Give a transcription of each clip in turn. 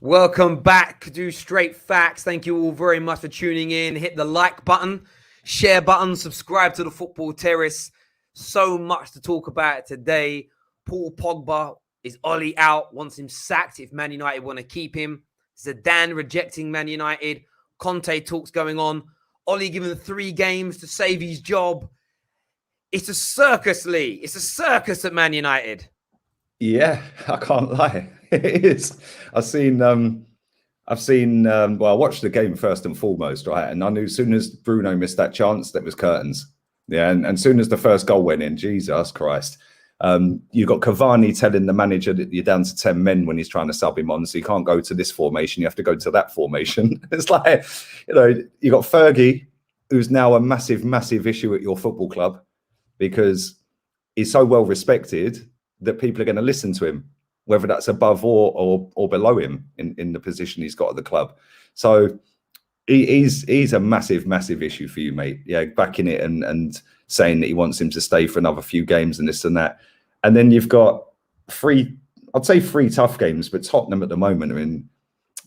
Welcome back to Straight Facts. Thank you all very much for tuning in. Hit the like button, share button, subscribe to the Football Terrace. So much to talk about today. Paul Pogba, is Ole out? Wants him sacked if Man United want to keep him. ZIdane rejecting Man United. Conte talks going on. Ole given 3 games to save his job. It's a circus, Lee. It's a circus at Man United. Yeah, I can't lie. It is. I've seen. Well, I watched the game first and foremost, right? And I knew as soon as Bruno missed that chance, that was curtains. Yeah, and as soon as the first goal went in, Jesus Christ, you got Cavani telling the manager that you're down to 10 men when he's trying to sub him on, so you can't go to this formation. You have to go to that formation. It's like, you got Fergie, who's now a massive, massive issue at your football club because he's so well respected that people are going to listen to him, whether that's above or below him in the position he's got at the club. So he's a massive, massive issue for you, mate. Yeah, backing it and saying that he wants him to stay for another few games and this and that. And then you've got 3 tough games, but Tottenham at the moment are in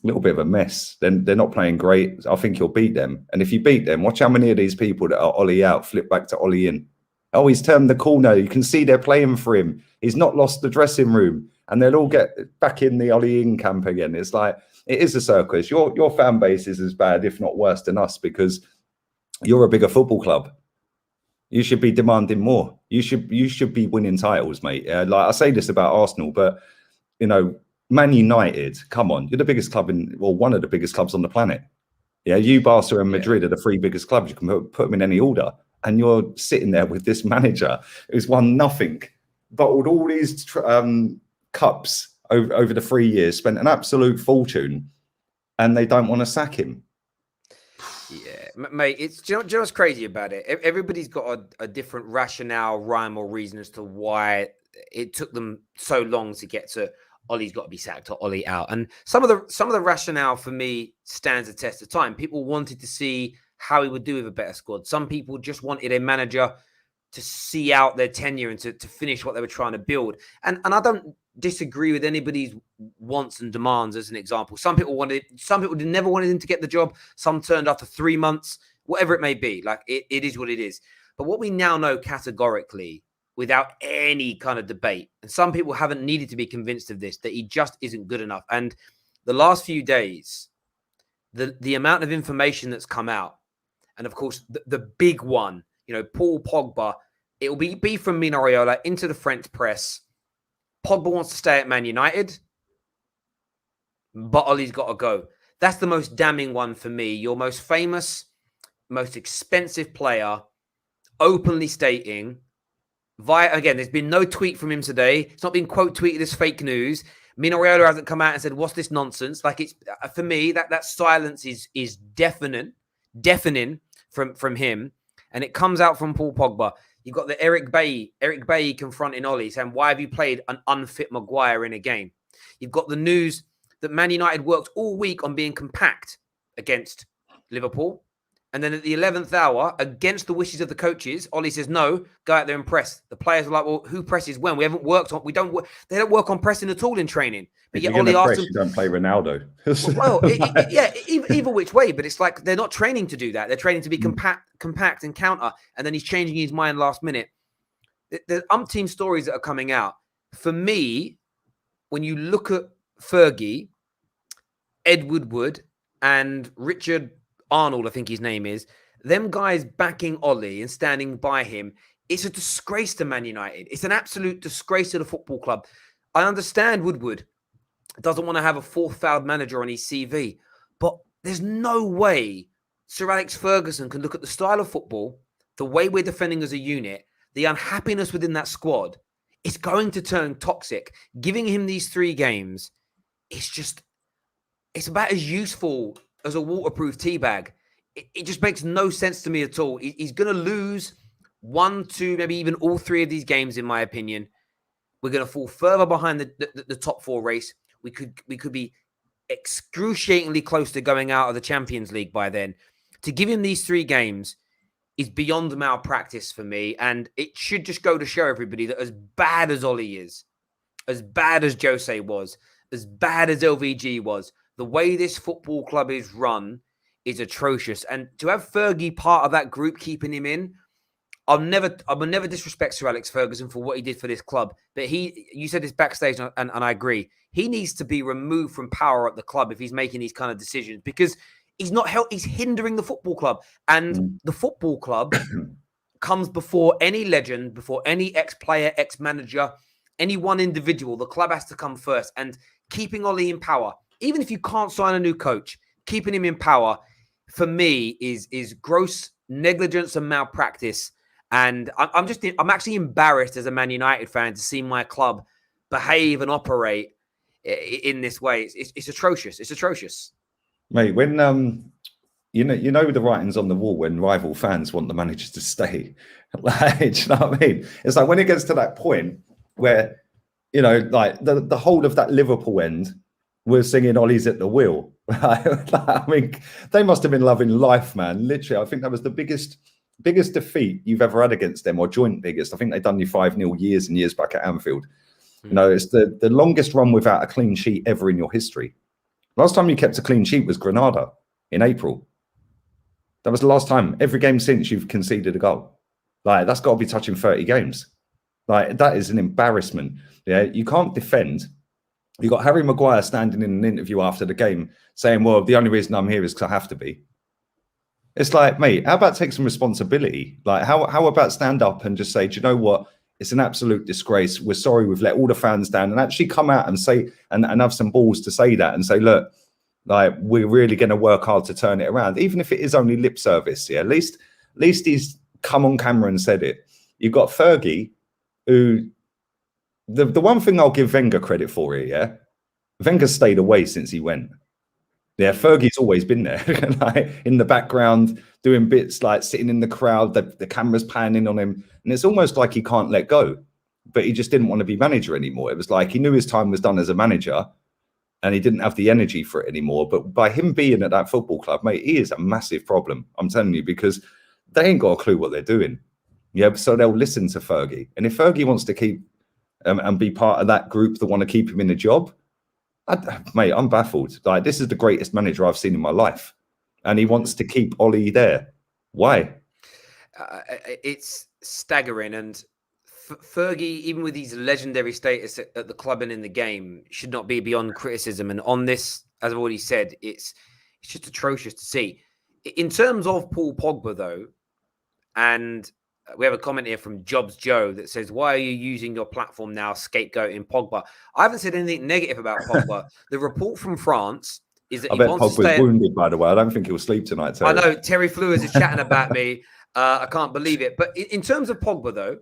a little bit of a mess. Then they're not playing great. I think you'll beat them. And if you beat them, watch how many of these people that are Ole out flip back to Ole in. Oh, he's turned the corner. You can see they're playing for him. He's not lost the dressing room. And they'll all get back in the Ole in camp again. It's like, it is a circus. Your fan base is as bad, if not worse, than us because you're a bigger football club. You should be demanding more. You should be winning titles, mate. Like I say this about Arsenal, but, Man United, come on. You're the biggest club one of the biggest clubs on the planet. Yeah, you, Barca and Madrid are the 3 biggest clubs. You can put them in any order. And you're sitting there with this manager who's won nothing, bottled all these cups over the 3 years, spent an absolute fortune, and they don't want to sack him. Yeah, mate, do you know what's crazy about it? Everybody's got a different rationale, rhyme, or reason as to why it took them so long to get to Ole's got to be sacked or Ole out. And some of the rationale for me stands the test of time. People wanted to see how he would do with a better squad. Some people just wanted a manager to see out their tenure and to finish what they were trying to build. And I don't disagree with anybody's wants and demands as an example. Some people never wanted him to get the job. Some turned after 3 months, whatever it may be. Like it is what it is. But what we now know categorically, without any kind of debate, and some people haven't needed to be convinced of this, that he just isn't good enough. And the last few days, the amount of information that's come out, and of course, the big one, Paul Pogba, it will be from Mino Raiola into the French press. Pogba wants to stay at Man United, but Ole's got to go. That's the most damning one for me. Your most famous, most expensive player, openly stating, again, there's been no tweet from him today. It's not been quote tweeted as fake news. Mino Raiola hasn't come out and said, what's this nonsense? Like, it's for me, that silence is deafening from him, and it comes out from Paul Pogba. You've got the Eric Bailly confronting Ole, saying, why have you played an unfit Maguire in a game? You've got the news that Man United worked all week on being compact against Liverpool, and then at the 11th hour, against the wishes of the coaches, Ole says, no, go out there and press. The players are like, well, who presses when? We haven't worked on, they don't work on pressing at all in training. But yet Ole asked them, you don't play Ronaldo. Either which way, but it's like they're not training to do that. They're training to be compact and counter, and then he's changing his mind last minute. There's umpteen stories that are coming out. For me, when you look at Fergie, Ed Woodward, and Richard Arnold, I think his name is, them guys backing Ole and standing by him, it's a disgrace to Man United. It's an absolute disgrace to the football club. I understand Woodward doesn't want to have a 4th failed manager on his CV, but there's no way Sir Alex Ferguson can look at the style of football, the way we're defending as a unit, the unhappiness within that squad. It's going to turn toxic. Giving him these 3 games, it's about as useful as a waterproof tea bag. It just makes no sense to me at all. He's going to lose 1, 2, maybe even all 3 of these games, in my opinion. We're going to fall further behind the top 4 race. We could be excruciatingly close to going out of the Champions League by then. To give him these 3 games is beyond malpractice for me, and it should just go to show everybody that as bad as Ole is, as bad as Jose was, as bad as LVG was, The way this football club is run is atrocious. And to have Fergie part of that group keeping him in, I will never disrespect Sir Alex Ferguson for what he did for this club. But you said this backstage, and I agree. He needs to be removed from power at the club if he's making these kind of decisions, because he's hindering the football club. And the football club comes before any legend, before any ex-player, ex-manager, any one individual. The club has to come first. And keeping Ole in power, even if you can't sign a new coach, keeping him in power, for me, is gross negligence and malpractice. And I'm actually embarrassed as a Man United fan to see my club behave and operate in this way. It's atrocious. It's atrocious. Mate, when you know the writings on the wall when rival fans want the manager to stay. Like, do you know what I mean? It's like when it gets to that point where, like the whole of that Liverpool end was singing Ollie's at the wheel. I mean, they must have been loving life, man. Literally, I think that was the biggest defeat you've ever had against them, or joint biggest. I think they've done you 5-0 years and years back at Anfield. It's the longest run without a clean sheet ever in your history. Last time you kept a clean sheet was Granada in April. That was the last time. Every game since, you've conceded a goal. Like, that's got to be touching 30 games. Like, that is an embarrassment. Yeah, you can't defend. You got Harry Maguire standing in an interview after the game saying, well, the only reason I'm here is because I have to be. It's like, mate, how about take some responsibility? Like, how about stand up and just say, do you know what? It's an absolute disgrace. We're sorry we've let all the fans down, and actually come out and say, and have some balls to say that and say, look, like, we're really going to work hard to turn it around, even if it is only lip service. Yeah, at least he's come on camera and said it. You've got Fergie, who the one thing I'll give Wenger credit for here, yeah, Wenger's stayed away since he went. Yeah, Fergie's always been there, like, in the background, doing bits like sitting in the crowd, the camera's panning on him, and it's almost like he can't let go. But he just didn't want to be manager anymore. It was like he knew his time was done as a manager, and he didn't have the energy for it anymore. But by him being at that football club, mate, he is a massive problem. I'm telling you, because they ain't got a clue what they're doing. Yeah, so they'll listen to Fergie, and if Fergie wants to keep and be part of that group that want to keep him in a job, mate, I'm baffled. Like, this is the greatest manager I've seen in my life, and he wants to keep Ole there. Why? It's staggering. And Fergie, even with his legendary status at the club and in the game, should not be beyond criticism. And on this, as I've already said, it's just atrocious to see. In terms of Paul Pogba, though, and we have a comment here from Jobs Joe that says, why are you using your platform now scapegoating Pogba? I haven't said anything negative about Pogba. The report from France is that I bet Pogba's wounded, by the way. I don't think he'll sleep tonight, Terry. I know, Terry Flewers is chatting about me. I can't believe it. But in terms of Pogba, though,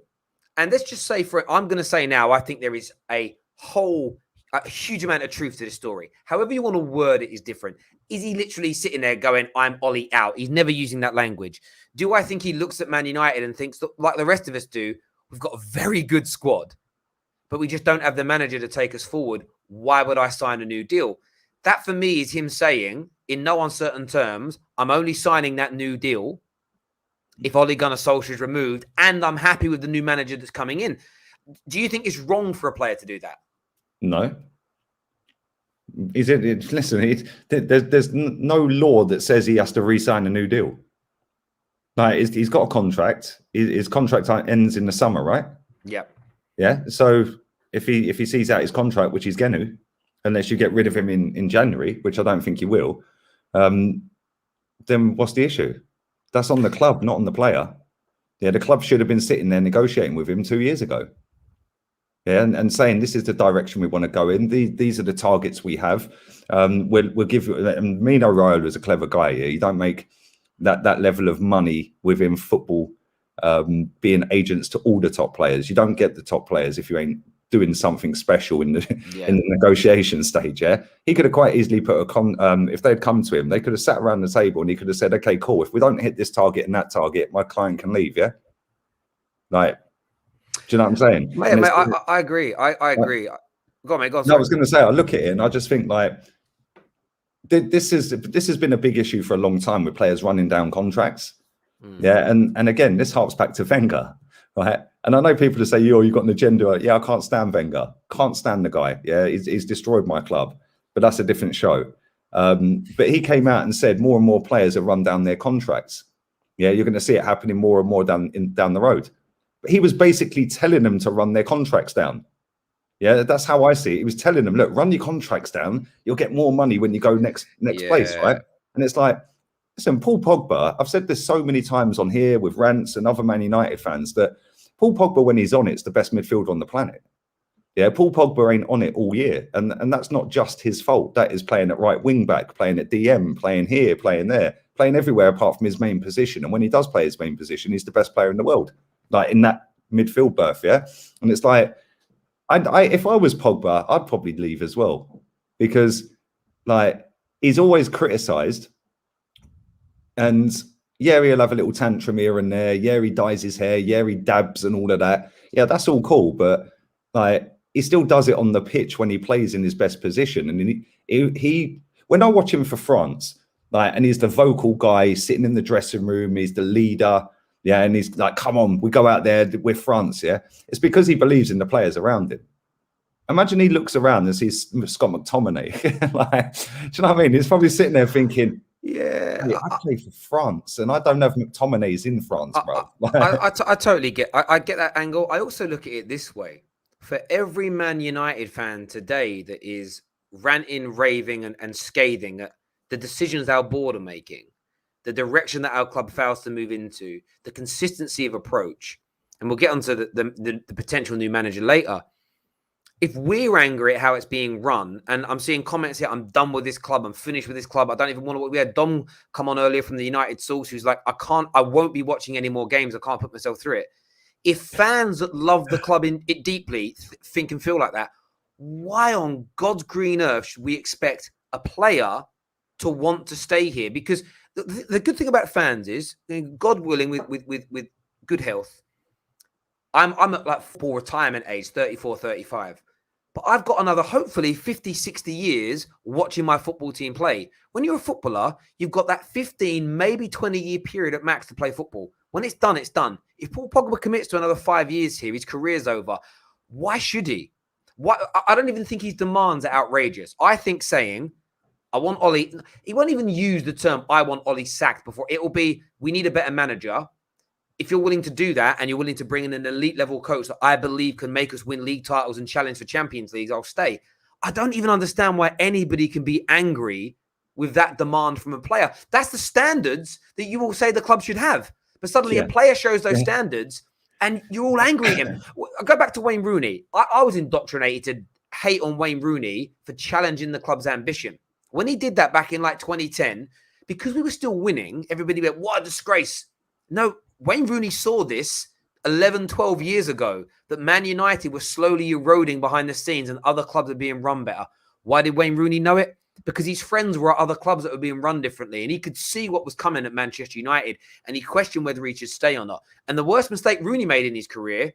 and let's just say I'm going to say now, I think there is a huge amount of truth to this story. However you want to word it is different. Is he literally sitting there going, I'm Ole out? He's never using that language. Do I think he looks at Man United and thinks, like the rest of us do, we've got a very good squad, but we just don't have the manager to take us forward. Why would I sign a new deal? That, for me, is him saying, in no uncertain terms, I'm only signing that new deal if Ole Gunnar Solskjaer is removed, and I'm happy with the new manager that's coming in. Do you think it's wrong for a player to do that? No. Listen, there's no law that says he has to re-sign a new deal. Like, he's got a contract. His contract ends in the summer, right? Yeah. Yeah. So if he sees out his contract, which he's going to, unless you get rid of him in January, which I don't think you will, then what's the issue? That's on the club, not on the player. Yeah, the club should have been sitting there negotiating with him 2 years ago. Yeah, and saying this is the direction we want to go in. These are the targets we have. We'll give you. And Mino Raiola is a clever guy. Yeah, you don't make that level of money within football, being agents to all the top players. You don't get the top players if you ain't doing something special in the negotiation stage. Yeah, he could have quite easily put if they'd come to him, they could have sat around the table and he could have said, "Okay, cool. If we don't hit this target and that target, my client can leave." Yeah, like. Do you know what I'm saying? Mate, I agree. I agree. Go on, mate. Go on. No, I was going to say, I look at it and I just think, like, this has been a big issue for a long time with players running down contracts. Yeah, and again, this harks back to Wenger, right? And I know people who say, you've got an agenda. Yeah, I can't stand Wenger. Can't stand the guy. Yeah, he's destroyed my club. But that's a different show. But he came out and said more and more players have run down their contracts. Yeah, you're going to see it happening more and more down the road. But he was basically telling them to run their contracts down. Yeah, that's how I see it. He was telling them, look, run your contracts down. You'll get more money when you go next place, right? And it's like, listen, Paul Pogba, I've said this so many times on here with rants and other Man United fans, that Paul Pogba, when he's on it, is the best midfielder on the planet. Yeah, Paul Pogba ain't on it all year. And that's not just his fault. That is playing at right wing back, playing at DM, playing here, playing there, playing everywhere apart from his main position. And when he does play his main position, he's the best player in the world, like in that midfield berth, yeah? And it's like, if I was Pogba, I'd probably leave as well, because like he's always criticised, and yeah, he'll have a little tantrum here and there. Yeah, he dyes his hair. Yeah, he dabs and all of that. Yeah, that's all cool, but like he still does it on the pitch when he plays in his best position. And he when I watch him for France, like, and he's the vocal guy sitting in the dressing room, he's the leader. Yeah, and he's like, come on, we go out there, we're France, yeah? It's because he believes in the players around him. Imagine he looks around and sees Scott McTominay. Like, do you know what I mean? He's probably sitting there thinking, yeah, I play for France, and I don't know if McTominay's in France, bro. I totally get I get that angle. I also look at it this way. For every Man United fan today that is ranting, raving, and scathing at the decisions our board are making, the direction that our club fails to move into, the consistency of approach, and we'll get onto the potential new manager later. If we're angry at how it's being run, and I'm seeing comments here, I'm done with this club, I'm finished with this club, I don't even want to. We had Dom come on earlier from the United source who's like, I won't be watching any more games, I can't put myself through it. If fans that love the club deeply think and feel like that, why on God's green earth should we expect a player to want to stay here? Because the good thing about fans is, God willing, with good health, I'm at like full retirement age, 34, 35. But I've got another, hopefully, 50, 60 years watching my football team play. When you're a footballer, you've got that 15, maybe 20-year period at max to play football. When it's done, it's done. If Paul Pogba commits to another 5 years here, his career's over. Why should he? Why? I don't even think his demands are outrageous. I think saying, I want Ole, he won't even use the term, I want Ole sacked before. It will be, we need a better manager. If you're willing to do that and you're willing to bring in an elite level coach that I believe can make us win league titles and challenge for Champions Leagues, I'll stay. I don't even understand why anybody can be angry with that demand from a player. That's the standards that you will say the club should have. But suddenly a player shows those standards and you're all angry at him. I go back to Wayne Rooney. I was indoctrinated to hate on Wayne Rooney for challenging the club's ambition. When he did that back in like 2010, because we were still winning, everybody went, what a disgrace. No, Wayne Rooney saw this 11, 12 years ago, that Man United was slowly eroding behind the scenes and other clubs are being run better. Why did Wayne Rooney know it? Because his friends were at other clubs that were being run differently, and he could see what was coming at Manchester United, and he questioned whether he should stay or not. And the worst mistake Rooney made in his career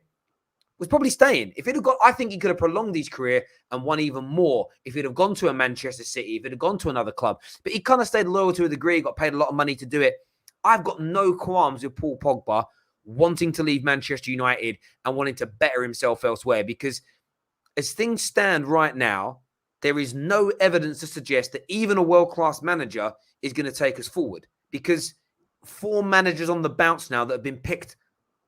was probably staying. If it had got, I think he could have prolonged his career and won even more if he'd have gone to a Manchester City, if he'd have gone to another club. But he kind of stayed loyal to a degree, got paid a lot of money to do it. I've got no qualms with Paul Pogba wanting to leave Manchester United and wanting to better himself elsewhere, because as things stand right now, there is no evidence to suggest that even a world-class manager is going to take us forward, because 4 managers on the bounce now that have been picked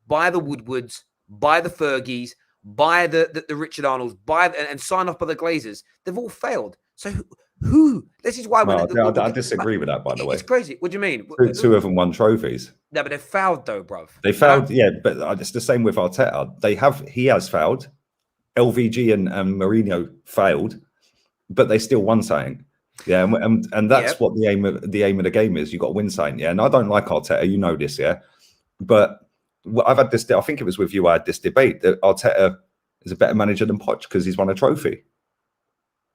by the Woodwards, by the Fergies, by the Richard Arnolds, and signed off by the Glazers, they've all failed. So who? This is why I disagree with that, by the way. It's crazy. What do you mean? 2 of them won trophies. No, but they failed though, bruv. They failed, yeah, but it's the same with Arteta. He has failed. LVG and Mourinho failed, but they still won something. Yeah, and that's what the aim of the game is. You got to win something. Yeah, and I don't like Arteta. You know this, yeah. But I've had this. I think it was with you. I had this debate that Arteta is a better manager than Poch because he's won a trophy.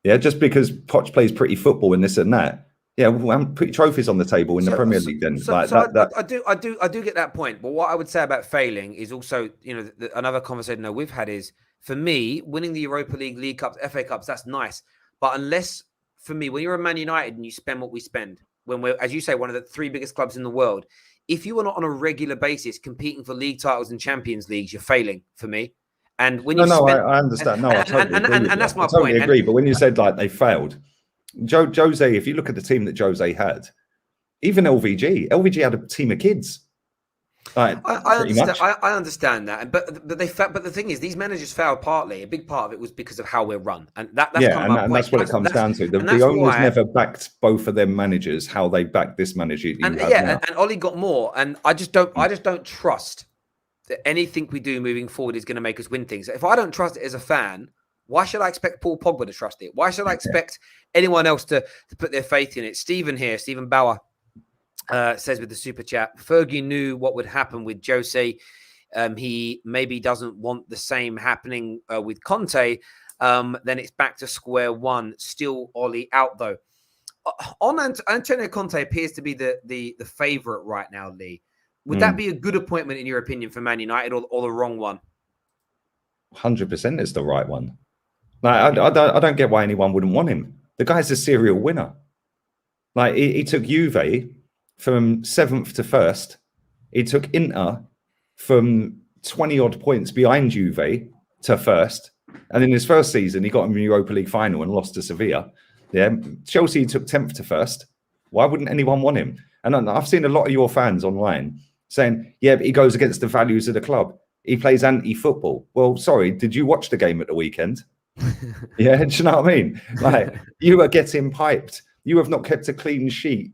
Yeah, just because Poch plays pretty football and this and that. Yeah, well, put your trophies on the table in the Premier League. Then, I do get that point. But what I would say about failing is also, you know, another conversation we've had is, for me, winning the Europa League, League Cups, FA Cups, that's nice. But unless, for me, when you're a Man United and you spend what we spend, when we're, as you say, one of the 3 biggest clubs in the world, if you are not on a regular basis competing for league titles and Champions Leagues, you're failing for me. And when I understand. No, I totally agree. And that's my point. I totally agree. But when you said like they failed, Jose, if you look at the team that Jose had, even LVG had a team of kids. Like, I understand. I understand that, but the thing is, these managers failed partly. A big part of it was because of how we're run, and that's kind of my point. That's what it comes down to. The owners never backed both of them managers how they backed this manager. And Ole got more, and I just don't trust that anything we do moving forward is going to make us win things. If I don't trust it as a fan, why should I expect Paul Pogba to trust it? Why should I expect anyone else to put their faith in it? Stephen Bauer. Says with the super chat, Fergie knew what would happen with Jose. He maybe doesn't want the same happening with Conte. Then it's back to square one. Still Ole out though. Antonio Conte appears to be the favourite right now, Lee. Would that be a good appointment in your opinion for Man United, or the wrong one? 100% is the right one. Like, I don't get why anyone wouldn't want him. The guy's a serial winner. Like he took Juve from 7th to 1st. He took Inter from 20 odd points behind Juve to 1st. And in his first season, he got him a Europa League final and lost to Sevilla. Yeah, Chelsea took 10th to 1st. Why wouldn't anyone want him? And I've seen a lot of your fans online saying, yeah, but he goes against the values of the club. He plays anti-football. Well, sorry, did you watch the game at the weekend? Yeah, do you know what I mean? Like, you are getting piped. You have not kept a clean sheet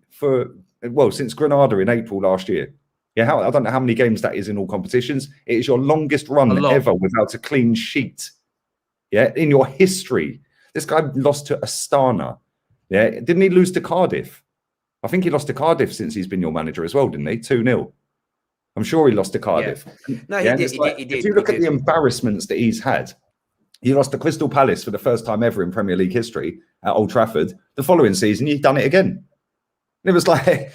since Granada in April last year. Yeah, I don't know how many games that is in all competitions. It is your longest run ever without a clean sheet. Yeah, in your history. This guy lost to Astana. Yeah, didn't he lose to Cardiff? I think he lost to Cardiff since he's been your manager as well, didn't he? 2-0. I'm sure he lost to Cardiff. Yeah. No, he did. If you look at the embarrassments that he's had, he lost to Crystal Palace for the first time ever in Premier League history at Old Trafford. The following season, he's done it again. And it was like,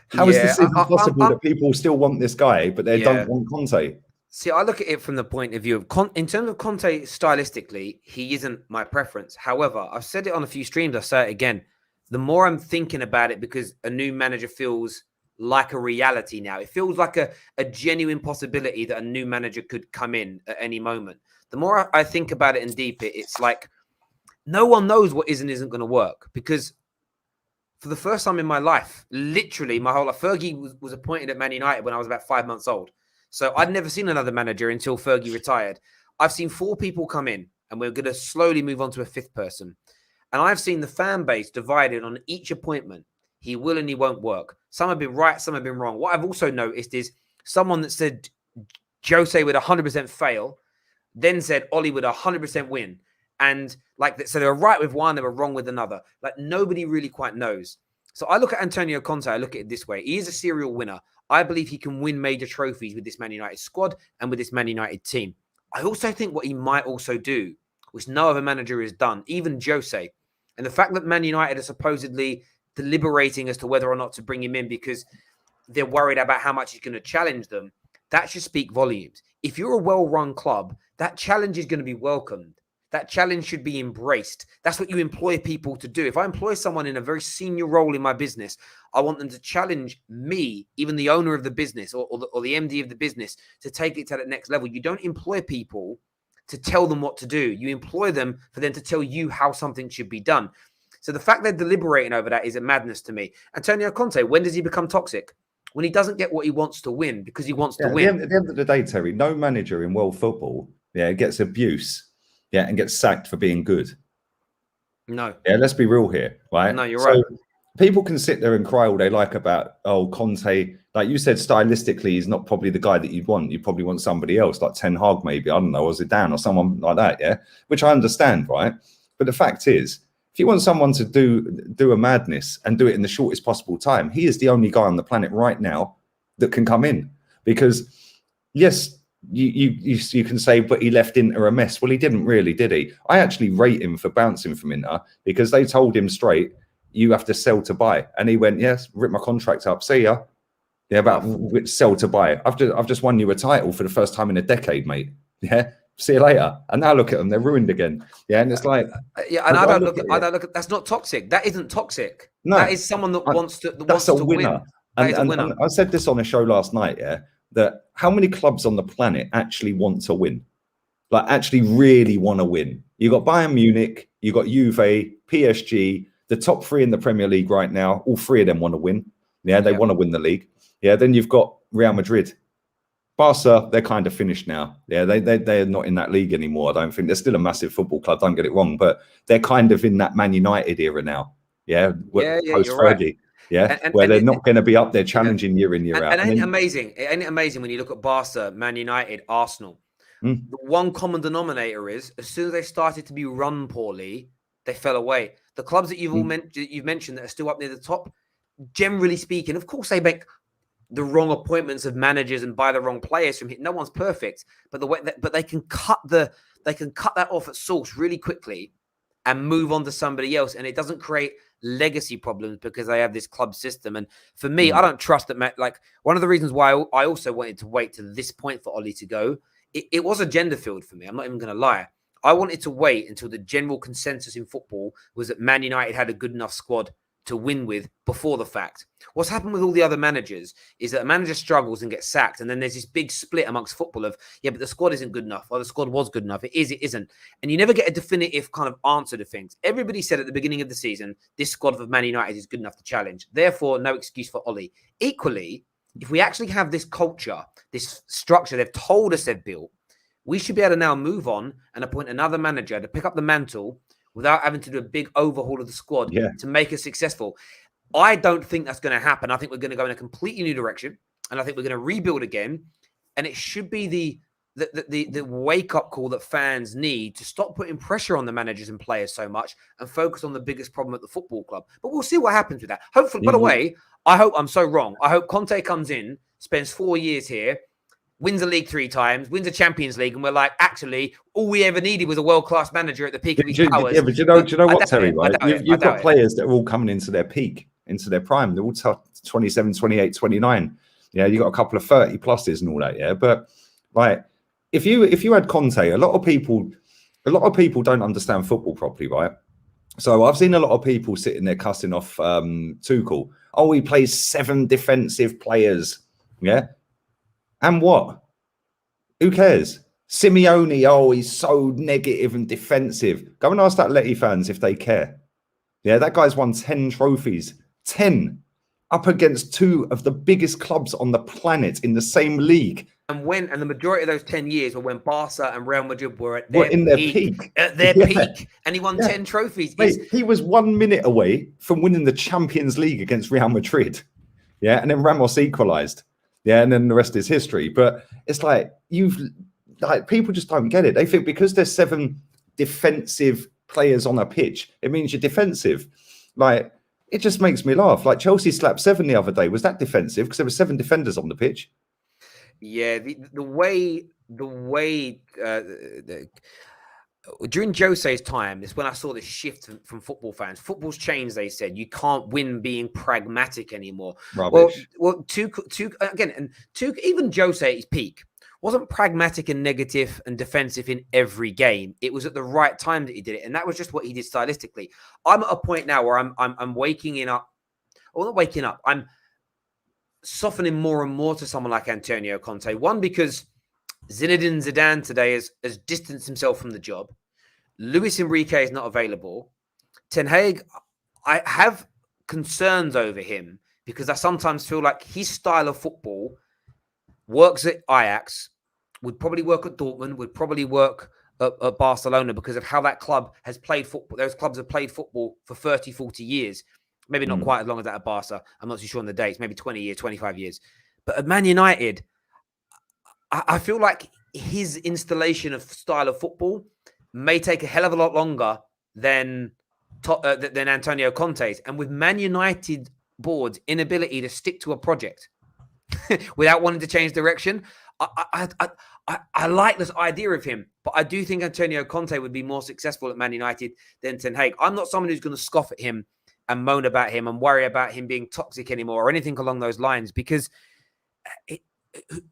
how is this even possible that people still want this guy, but they don't want Conte? See, I look at it from the point of view of in terms of Conte stylistically, he isn't my preference. However, I've said it on a few streams. I'll say it again. The more I'm thinking about it, because a new manager feels like a reality now. It feels like a genuine possibility that a new manager could come in at any moment. The more I think about it and deep it, it's like no one knows what is and isn't going to work, because for the first time in my life, literally my whole life, Fergie was appointed at Man United when I was about 5 months old. So I'd never seen another manager until Fergie retired. I've seen 4 people come in, and we're going to slowly move on to a 5th person. And I've seen the fan base divided on each appointment. He will and he won't work. Some have been right, some have been wrong. What I've also noticed is someone that said Jose would 100% fail, then said Ole would 100% win. And so they were right with one, they were wrong with another. Like, nobody really quite knows. So I look at Antonio Conte, I look at it this way. He is a serial winner. I believe he can win major trophies with this Man United squad and with this Man United team. I also think what he might also do, which no other manager has done, even Jose, and the fact that Man United are supposedly deliberating as to whether or not to bring him in because they're worried about how much he's going to challenge them, that should speak volumes. If you're a well-run club, that challenge is going to be welcomed. That challenge should be embraced. That's what you employ people to do. If I employ someone in a very senior role in my business, I want them to challenge me, even the owner of the business or the MD of the business, to take it to that next level. You don't employ people to tell them what to do. You employ them for them to tell you how something should be done. So the fact they're deliberating over that is a madness to me. Antonio Conte, when does he become toxic? When he doesn't get what he wants to win because he wants to win. At the end of the day, Terry, no manager in world football gets abuse and gets sacked for being good. No. Yeah, let's be real here, right? No, you're right. People can sit there and cry all they like about, Conte. Like you said, stylistically, he's not probably the guy that you'd want. You probably want somebody else, like Ten Hag maybe, I don't know, or ZIdane or someone like that, yeah? Which I understand, right? But the fact is, if you want someone to do a madness and do it in the shortest possible time, he is the only guy on the planet right now that can come in. Because, yes, you can say, but he left Inter a mess. Well, he didn't really, did he? I actually rate him for bouncing from Inter because they told him straight, you have to sell to buy. And he went, yes, rip my contract up. See ya. Yeah, about sell to buy. I've just won you a title for the first time in a decade, mate. Yeah. See you later. And now look at them; they're ruined again. Yeah, and it's like, and I don't look at. That's not toxic. That isn't toxic. No, that is someone that wants to. That's a winner. And I said this on a show last night. Yeah, that how many clubs on the planet actually want to win, like actually really want to win? You got Bayern Munich, you got Juve, PSG, the top three in the Premier League right now, all three of them want to win. Yeah, they want to win the league. Yeah, then you've got Real Madrid. Barca, they're kind of finished now. Yeah, they're not in that league anymore. I don't think they're still a massive football club. Don't get it wrong, but they're kind of in that Man United era now. Yeah, post you're Fergie. right. Yeah, where they're not going to be up there challenging year in year out. And ain't it amazing? Ain't it amazing when you look at Barca, Man United, Arsenal? The one common denominator is as soon as they started to be run poorly, they fell away. The clubs that you've mentioned that are still up near the top, generally speaking, of course, they make the wrong appointments of managers and buy the wrong players from here. No one's perfect, but but they can cut that off at source really quickly and move on to somebody else, and it doesn't create legacy problems because they have this club system. And for me, I don't trust that. Like, one of the reasons why I also wanted to wait to this point for Ole to go, it was agenda filled for me. I'm not even going to lie. I wanted to wait until the general consensus in football was that Man United had a good enough squad to win with before the fact. What's happened with all the other managers is that a manager struggles and gets sacked, and then there's this big split amongst football of, yeah, but the squad isn't good enough, or the squad was good enough. It is, it isn't. And you never get a definitive kind of answer to things. Everybody said at the beginning of the season, this squad of Man United is good enough to challenge. Therefore, no excuse for Ole. Equally, if we actually have this culture, this structure they've told us they've built, we should be able to now move on and appoint another manager to pick up the mantle without having to do a big overhaul of the squad to make us successful. I don't think that's going to happen. I think we're going to go in a completely new direction, and I think we're going to rebuild again. And it should be the wake-up call that fans need to stop putting pressure on the managers and players so much and focus on the biggest problem at the football club. But we'll see what happens with that. Hopefully, by the way, I hope I'm so wrong. I hope Conte comes in, spends 4 years here, wins the league 3 times, wins the Champions League, and we're like, actually, all we ever needed was a world-class manager at the peak of his powers. Yeah, but do you know what, Terry, right? You've got players that are all coming into their peak, into their prime. They're all 27, 28, 29. Yeah, you got a couple of 30 pluses and all that, yeah. But like, if you had Conte, a lot of people don't understand football properly, right? So I've seen a lot of people sitting there cussing off Tuchel. Oh, he plays 7 defensive players. Yeah. And what? Who cares? Simeone, oh, he's so negative and defensive. Go and ask that Letty fans if they care. Yeah, that guy's won 10 trophies. 10. Up against 2 of the biggest clubs on the planet in the same league. And the majority of those 10 years were when Barca and Real Madrid were at their peak. At their peak. And he won 10 trophies. Mate, he was 1 minute away from winning the Champions League against Real Madrid. Yeah, and then Ramos equalised. Yeah, and then the rest is history. But it's like, people just don't get it. They think because there's 7 defensive players on a pitch, it means you're defensive. Like, it just makes me laugh. Like, Chelsea slapped 7 the other day. Was that defensive? Because there were 7 defenders on the pitch. Yeah, during Jose's time, it's when I saw this shift from football fans. Football's changed, they said. You can't win being pragmatic anymore. Rubbish. Well, even Jose at his peak wasn't pragmatic and negative and defensive in every game. It was at the right time that he did it, and that was just what he did stylistically. I'm at a point now where I'm waking up. Well, not waking up. I'm softening more and more to someone like Antonio Conte. One, because ZIdane Zidane today has distanced himself from the job. Luis Enrique is not available. Ten Hag, I have concerns over him because I sometimes feel like his style of football works at Ajax, would probably work at Dortmund, would probably work at Barcelona because of how that club has played football. Those clubs have played football for 30, 40 years. Maybe not quite as long as that at Barca. I'm not too sure on the dates. Maybe 20 years, 25 years. But at Man United, I feel like his installation of style of football may take a hell of a lot longer than Antonio Conte's. And with Man United board's inability to stick to a project without wanting to change direction, I like this idea of him. But I do think Antonio Conte would be more successful at Man United than Ten Hag. I'm not someone who's going to scoff at him and moan about him and worry about him being toxic anymore or anything along those lines, because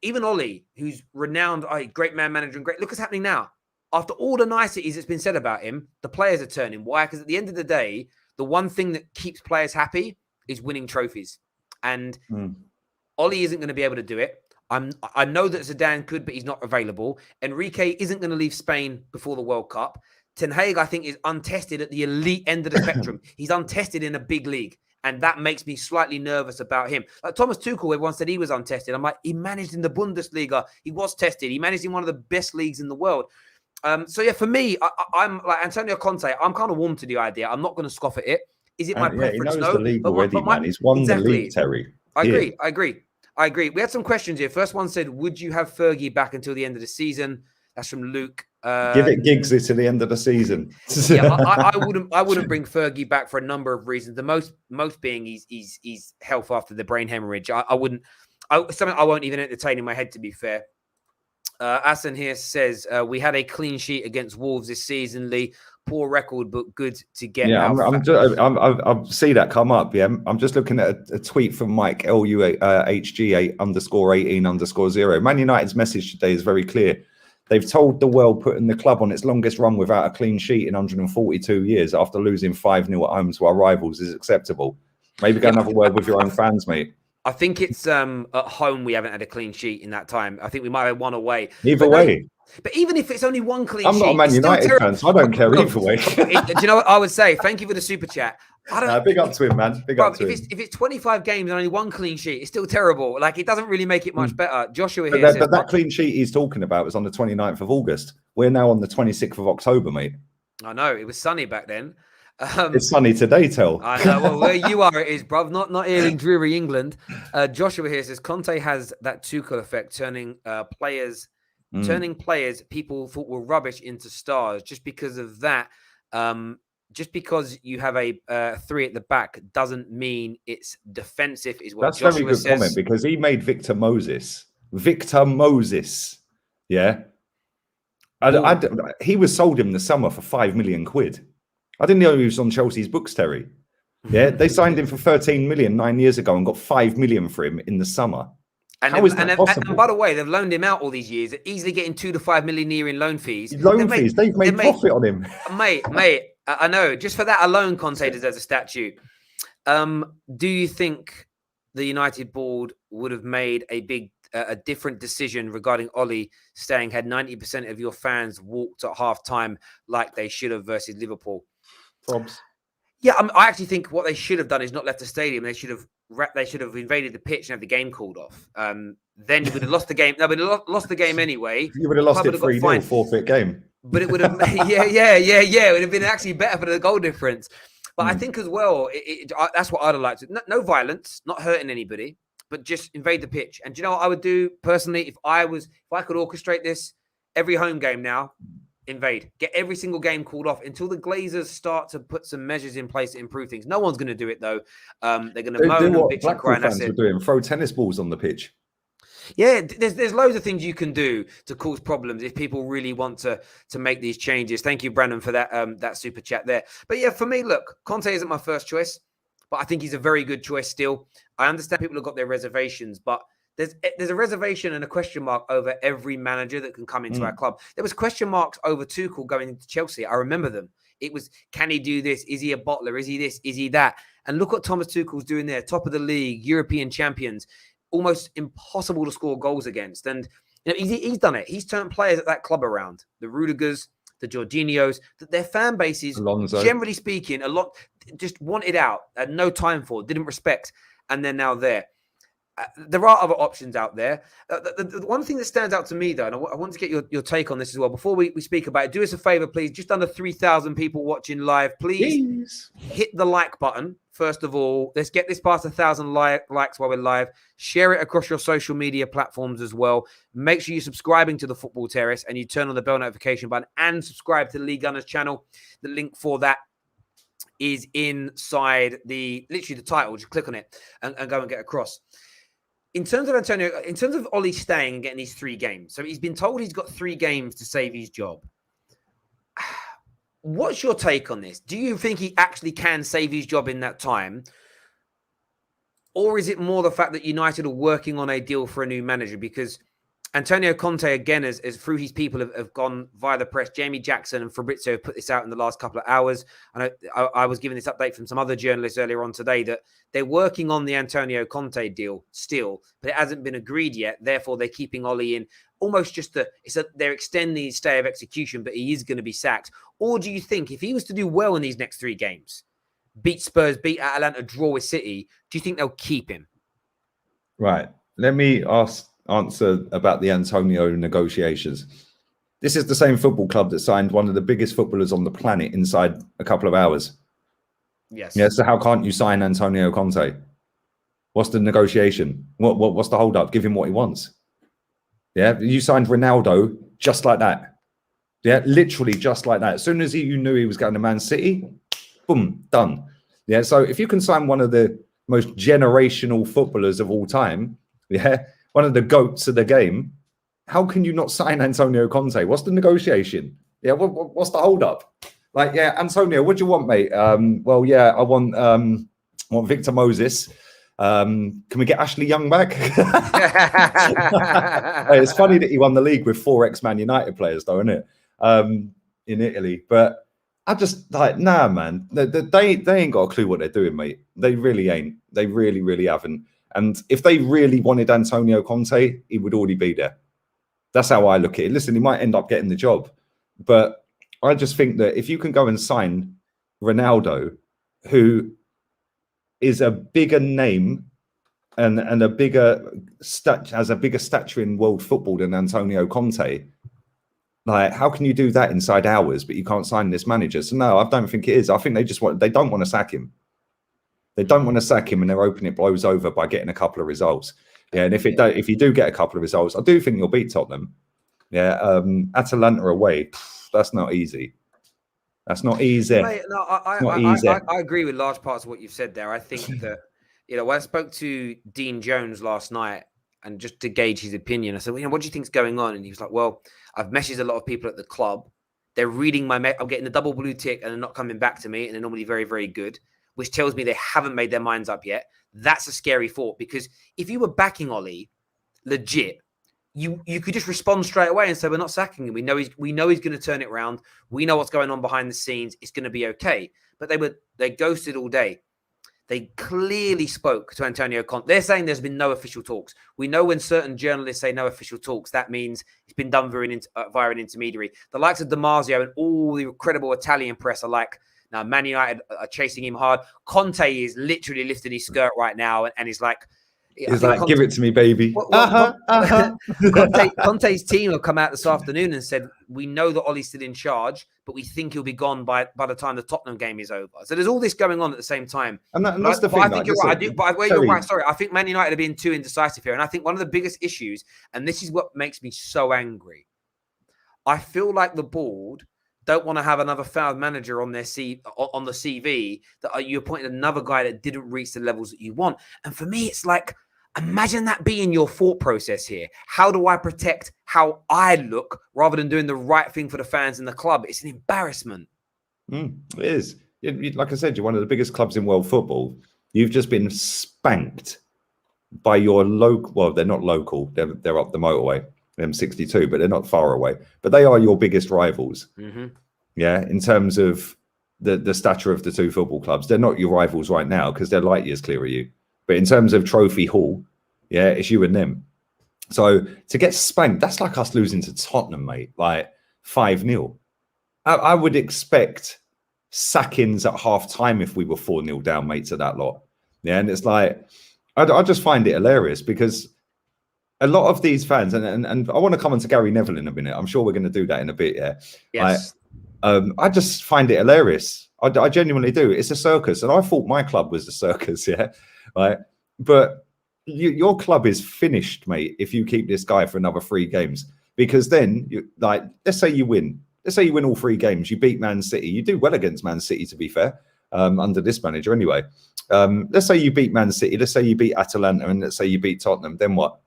even Ole, who's renowned, great man manager and great, look what's happening now. After all the niceties that's been said about him, the players are turning. Why? Because at the end of the day, the one thing that keeps players happy is winning trophies. And Ole isn't going to be able to do it. I know that Zidane could, but he's not available. Enrique isn't going to leave Spain before the World Cup. Ten Hag, I think, is untested at the elite end of the spectrum. He's untested in a big league. And that makes me slightly nervous about him. Like Thomas Tuchel, everyone said he was untested. I'm like, he managed in the Bundesliga. He was tested. He managed in one of the best leagues in the world. So yeah, for me, I'm like Antonio Conte. I'm kind of warm to the idea. I'm not going to scoff at it. Is it my preference? He knows No. the league already, man. He's won the league, Terry. I agree. We had some questions here. First one said, would you have Fergie back until the end of the season? That's from Luke. Give it Giggsy to the end of the season. Yeah, I wouldn't bring Fergie back for a number of reasons. The most being he's health after the brain hemorrhage. I wouldn't. Something I won't even entertain in my head, to be fair. Asen here says we had a clean sheet against Wolves this season, Lee. Poor record, but good to get. Yeah, I see that come up. Yeah, I'm just looking at a tweet from Mike LUHG8_18_0. Man United's message today is very clear. They've told the world putting the club on its longest run without a clean sheet in 142 years after losing 5-0 at home to our rivals is acceptable. Maybe go and have a word with your own fans, mate. I think it's at home we haven't had a clean sheet in that time. I think we might have one away. Either way. But even if it's only one clean sheet, I'm not a Man United fan, so I don't care either way. Do you know what I would say? Thank you for the super chat. Big up to him, man. Big up to him. If it's 25 games and only one clean sheet, it's still terrible. Like, it doesn't really make it much better. Joshua here says, but that clean sheet he's talking about was on the 29th of August. We're now on the 26th of October, mate. I know. It was sunny back then. It's sunny today, Tel. I know. Well, where you are, it is, bruv. Not here in dreary England. Joshua here says, Conte has that Tuchel effect, turning players people thought were rubbish into stars. Just because of that, just because you have a 3 at the back doesn't mean it's defensive, is what Joshua very good says. Comment, because he made Victor Moses. Yeah. He was sold him the summer for £5 million. I didn't know he was on Chelsea's books, Terry. Yeah, they signed him for 13 million 9 years ago and got 5 million for him in the summer. And by the way, they've loaned him out all these years, easily getting 2 to 5 million a year in loan fees. They've made profit on him. Mate, I know. Just for that alone, Conte deserves a statue. Do you think the United board would have made a different decision regarding Ole staying had 90% of your fans walked at half-time like they should have versus Liverpool? Probs. Yeah, I actually think what they should have done is not left the stadium. They should have invaded the pitch and have the game called off. Then you would have lost the game. No, but lost the game anyway. You would have lost it 3-0, forfeit game. But it would have, it would have been actually better for the goal difference. But I think as well, that's what I'd have liked. No violence, not hurting anybody, but just invade the pitch. And do you know what I would do personally if I could orchestrate this? Every home game now, invade. Get every single game called off until the Glazers start to put some measures in place to improve things. No one's going to do it though. They're going to moan and bitch and cry. Fans are doing throw tennis balls on the pitch. Yeah, there's loads of things you can do to cause problems if people really want to make these changes. Thank you, Brandon, for that super chat there. But yeah, for me, look, Conte isn't my first choice, but I think he's a very good choice still. I understand people have got their reservations, but there's a reservation and a question mark over every manager that can come into our club. There was question marks over Tuchel going into Chelsea. I remember them. It was, can he do this? Is he a bottler? Is he this? Is he that? And look what Thomas Tuchel's doing there. Top of the league, European champions, almost impossible to score goals against. And you know, he's done it. He's turned players at that club around. The Rudigers, the Jorginhos, their fan bases, Alonso. Generally speaking, a lot just wanted out, had no time for, didn't respect, and they're now there. There are other options out there. The one thing that stands out to me, though, and I want to get your take on this as well, before we speak about it, do us a favor, please. Just under 3,000 people watching live. Please hit the like button, first of all. Let's get this past 1,000 likes while we're live. Share it across your social media platforms as well. Make sure you're subscribing to the Football Terrace and you turn on the bell notification button and subscribe to the Lee Gunner's channel. The link for that is inside literally the title. Just click on it and go and get across. In terms of Antonio, in terms of Ole staying and getting these 3 games, so he's been told he's got 3 games to save his job. What's your take on this? Do you think he actually can save his job in that time? Or is it more the fact that United are working on a deal for a new manager? Because Antonio Conte, again, as through his people have gone via the press. Jamie Jackson and Fabrizio have put this out in the last couple of hours. And I was given this update from some other journalists earlier on today that they're working on the Antonio Conte deal still, but it hasn't been agreed yet. Therefore, they're keeping Ole in almost just they're extending his stay of execution, but he is going to be sacked. Or do you think if he was to do well in these next 3 games, beat Spurs, beat Atalanta, draw with City, do you think they'll keep him? Right. Let me answer about the Antonio negotiations. This is the same football club that signed one of the biggest footballers on the planet inside a couple of hours. Yes. Yeah. So how can't you sign Antonio Conte? What's the negotiation? What's the hold up? Give him what he wants. Yeah. You signed Ronaldo just like that. Yeah. Literally just like that. As soon as you knew he was going to Man City, boom, done. Yeah. So if you can sign one of the most generational footballers of all time, yeah, one of the GOATs of the game, how can you not sign Antonio Conte? What's the negotiation? Yeah, what's the hold up? Like, yeah, Antonio, what do you want, mate? Well, yeah, I want Victor Moses. Can we get Ashley Young back? It's funny that he won the league with 4 ex-Man United players, though, isn't it? In Italy. But I just like, nah, man. They ain't got a clue what they're doing, mate. They really ain't. They really, really haven't. And if they really wanted Antonio Conte, he would already be there. That's how I look at it. Listen, he might end up getting the job. But I just think that if you can go and sign Ronaldo, who is a bigger name and a bigger has a bigger stature in world football than Antonio Conte, like, how can you do that inside hours, but you can't sign this manager? So no, I don't think it is. I think they don't want to sack him. They don't want to sack him, and they're hoping it blows over by getting a couple of results. Yeah, and if you do get a couple of results, I do think you'll beat Tottenham. Yeah, Atalanta away, that's not easy. That's not easy. Mate, no, I agree with large parts of what you've said there. I think that, when I spoke to Dean Jones last night, and just to gauge his opinion, I said, what do you think's going on? And he was like, well, I've messaged a lot of people at the club. They're reading my I'm getting the double blue tick, and they're not coming back to me, and they're normally very, very good, which tells me they haven't made their minds up yet. That's a scary thought, because if you were backing Ole, legit, you could just respond straight away and say, we're not sacking him. We know he's going to turn it around. We know what's going on behind the scenes. It's going to be okay. But they ghosted all day. They clearly spoke to Antonio Conte. They're saying there's been no official talks. We know when certain journalists say no official talks, that means it's been done via an intermediary. The likes of Damasio and all the credible Italian press are like, now, Man United are chasing him hard. Conte is literally lifting his skirt right now, and he's like, Conte, give it to me, baby. Conte's team have come out this afternoon and said, we know that Ole's still in charge, but we think he'll be gone by the time the Tottenham game is over. So there's all this going on at the same time. And that's the thing. I think you're right. You're right. Sorry, I think Man United are being too indecisive here. And I think one of the biggest issues, and this is what makes me so angry, I feel like the board don't want to have another failed manager on their on the CV that you appointed another guy that didn't reach the levels that you want. And for me, it's like, imagine that being your thought process here. How do I protect how I look rather than doing the right thing for the fans and the club? It's an embarrassment. It is. Like I said, you're one of the biggest clubs in world football. You've just been spanked by your local. Well, they're not local. They're up the motorway. M62, but they're not far away. But they are your biggest rivals. Mm-hmm. Yeah, in terms of the stature of the two football clubs, they're not your rivals right now because they're light years clear of you. But in terms of trophy haul, yeah, it's you and them. So to get spanked, that's like us losing to Tottenham, mate, like 5-0. I would expect sackings at half time if we were 4-0 down, mate, to that lot. Yeah, and it's like, I just find it hilarious because a lot of these fans, and I want to come on to Gary Neville in a minute. I'm sure we're going to do that in a bit. Yeah. Yes. I just find it hilarious. I genuinely do. It's a circus, and I thought my club was a circus. Yeah. Right. But your club is finished, mate. If you keep this guy for another 3 games, because then let's say you win. Let's say you win all 3 games. You beat Man City. You do well against Man City, to be fair, under this manager anyway. Let's say you beat Man City. Let's say you beat Atalanta, and let's say you beat Tottenham. Then what?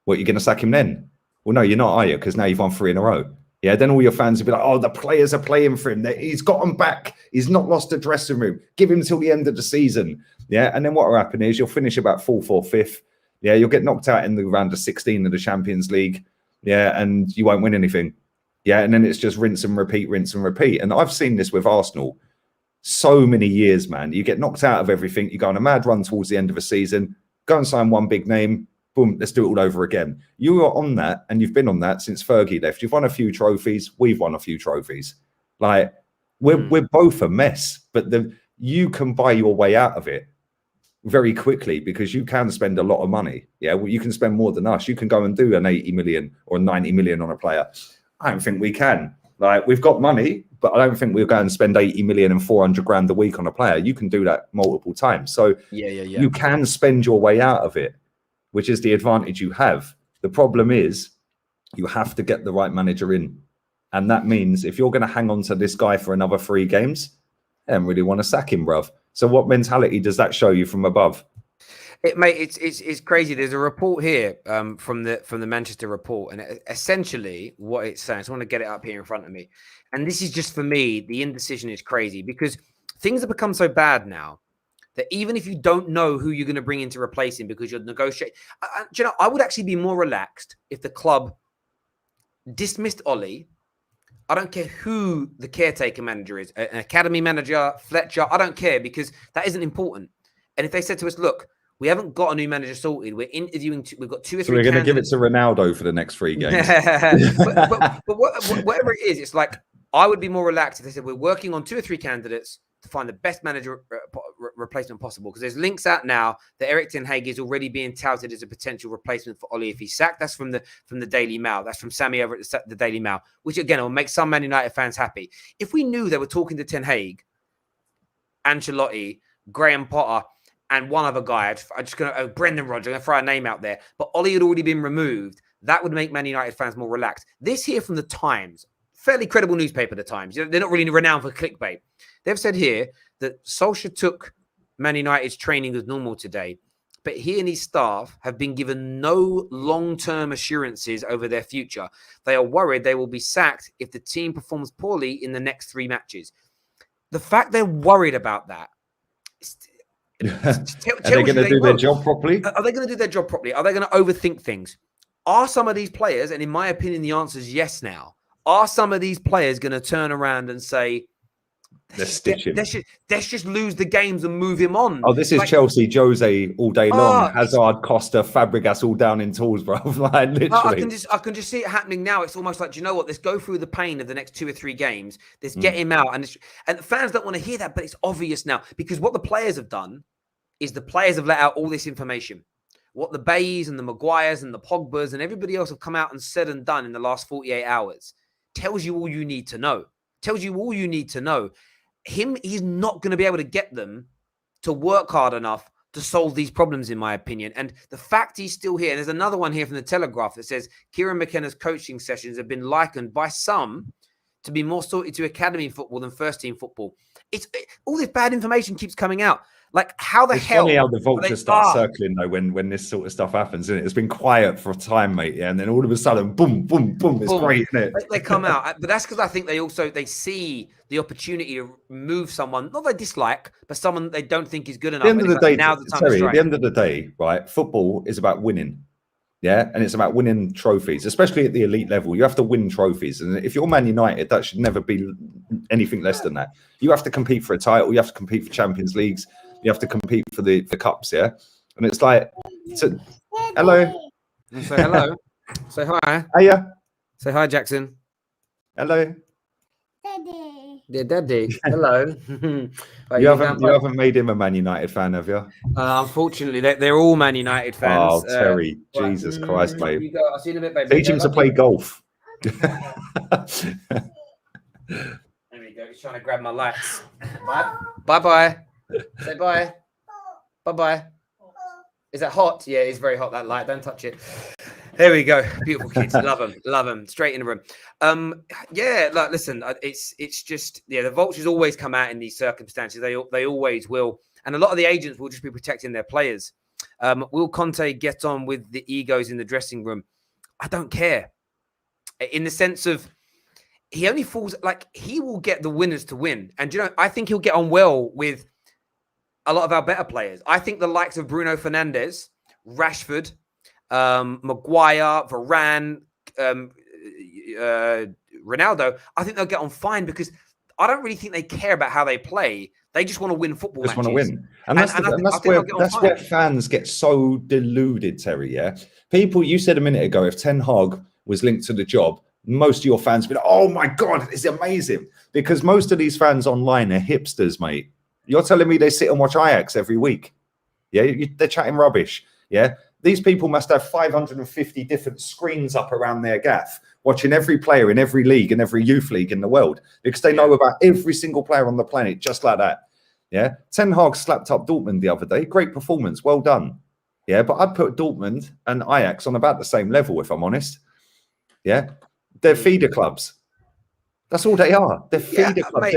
What, you're going to sack him then? Well, no, you're not, are you? Because now you've won 3 in a row. Yeah, then all your fans will be like, oh, the players are playing for him. He's got them back. He's not lost the dressing room. Give him till the end of the season. Yeah, and then what will happen is you'll finish about 4th or 5th. Yeah, you'll get knocked out in the round of 16 of the Champions League. Yeah, and you won't win anything. Yeah, and then it's just rinse and repeat, rinse and repeat. And I've seen this with Arsenal so many years, man. You get knocked out of everything. You go on a mad run towards the end of a season, go and sign one big name. Boom, let's do it all over again. You are on that, and you've been on that since Fergie left. You've won a few trophies. We've won a few trophies. Like, we're both a mess, but you can buy your way out of it very quickly because you can spend a lot of money. Yeah, well, you can spend more than us. You can go and do an 80 million or 90 million on a player. I don't think we can. Like, we've got money, but I don't think we'll go and spend 80 million and 400 grand a week on a player. You can do that multiple times. So you can spend your way out of it, which is the advantage you have. The problem is you have to get the right manager in. And that means if you're going to hang on to this guy for another 3 games, I don't really want to sack him, bruv. So what mentality does that show you from above? It's crazy. There's a report here from the Manchester report, and essentially what it's saying. So I want to get it up here in front of me. And this is just, for me, the indecision is crazy because things have become so bad now that even if you don't know who you're going to bring in to replace him because you're negotiating, you know, I would actually be more relaxed if the club dismissed Ole. I don't care who the caretaker manager is, an academy manager, Fletcher. I don't care because that isn't important. And if they said to us, look, we haven't got a new manager sorted. We're interviewing. We've got 2 or 3. So we're going to give it to Ronaldo for the next 3 games. but whatever it is, it's like I would be more relaxed if they said we're working on 2 or 3 candidates to find the best manager replacement possible. Because there's links out now that Erik ten Hag is already being touted as a potential replacement for Ole if he's sacked. That's from the Daily Mail. That's from Sammy over at the Daily Mail, which again will make some Man United fans happy. If we knew they were talking to Ten Hag, Ancelotti, Graham Potter, and one other guy, I'm just going to, Brendan Rodgers, I'm going to throw a name out there, but Ole had already been removed, that would make Man United fans more relaxed. This here from the Times, fairly credible newspaper, the Times. They're not really renowned for clickbait. They've said here that Solskjaer took Man United's training as normal today, but he and his staff have been given no long-term assurances over their future. They are worried they will be sacked if the team performs poorly in the next 3 matches. The fact they're worried about that, are they going to do their job properly? Are they going to do their job properly? Are they going to overthink things? Are some of these players, and in my opinion, the answer is yes now, are some of these players going to turn around and say, let's just lose the games and move him on? Oh, this is like, Chelsea, Jose all day long. Hazard, Costa, Fabregas all down in tools, bro. Like, literally. I can just see it happening now. It's almost like, do you know what? Let's go through the pain of the next 2 or 3 games. Let's get him out. And the fans don't want to hear that, but it's obvious now because what the players have done is the players have let out all this information. What the Bays and the Maguires and the Pogbas and everybody else have come out and said and done in the last 48 hours tells you all you need to know. Tells you all you need to know. He's not going to be able to get them to work hard enough to solve these problems, in my opinion. And the fact he's still here, and there's another one here from the Telegraph that says Kieran McKenna's coaching sessions have been likened by some to be more suited to academy football than first team football. All this bad information keeps coming out. Like, how the hell? It's funny how the vultures start circling, though, when this sort of stuff happens, isn't it? It's been quiet for a time, mate, yeah, and then all of a sudden, boom, boom, boom, it's great, isn't it? They come out, but that's because I think they see the opportunity to move someone, not they dislike, but someone that they don't think is good enough. At the end of the day, Terry, at the end of the day, right, football is about winning, yeah, and it's about winning trophies, especially at the elite level. You have to win trophies, and if you're Man United, that should never be anything less than that. You have to compete for a title, you have to compete for Champions Leagues, you have to compete for the cups, yeah? And it's like, hello. Say hello. Say hi. Hiya. Say hi, Jackson. Hello. Daddy. Yeah, Daddy. Hello. You haven't made him a Man United fan, have you? Unfortunately, they're all Man United fans. Oh, Terry. Jesus Christ, mate. You go. I'll see you in a bit, baby. Teach him to play golf. There we go. He's trying to grab my lights. Bye-bye. Say bye. Bye-bye. Is that hot? Yeah, it's very hot, that light. Don't touch it. There we go. Beautiful kids. Love them. Love them. Straight in the room. Yeah, like, listen, it's just, yeah, the vultures always come out in these circumstances. They always will. And a lot of the agents will just be protecting their players. Will Conte get on with the egos in the dressing room? I don't care. In the sense of, he only falls, like, he will get the winners to win. And, you know, I think he'll get on well with a lot of our better players. I think the likes of Bruno Fernandes, Rashford, Maguire, Varane, Ronaldo, I think they'll get on fine because I don't really think they care about how they play. They just want to win football matches. Want to win. And that's where fans get so deluded, Terry, yeah? People, you said a minute ago, if Ten Hag was linked to the job, most of your fans would be like, oh my God, it's amazing. Because most of these fans online are hipsters, mate. You're telling me they sit and watch Ajax every week? Yeah, they're chatting rubbish. Yeah, these people must have 550 different screens up around their gaff, watching every player in every league and every youth league in the world because they know about every single player on the planet just like that. Yeah, Ten Hag slapped up Dortmund the other day. Great performance, well done. Yeah, but I'd put Dortmund and Ajax on about the same level, if I'm honest. Yeah, they're feeder clubs. That's all they are. They're feeder clubs.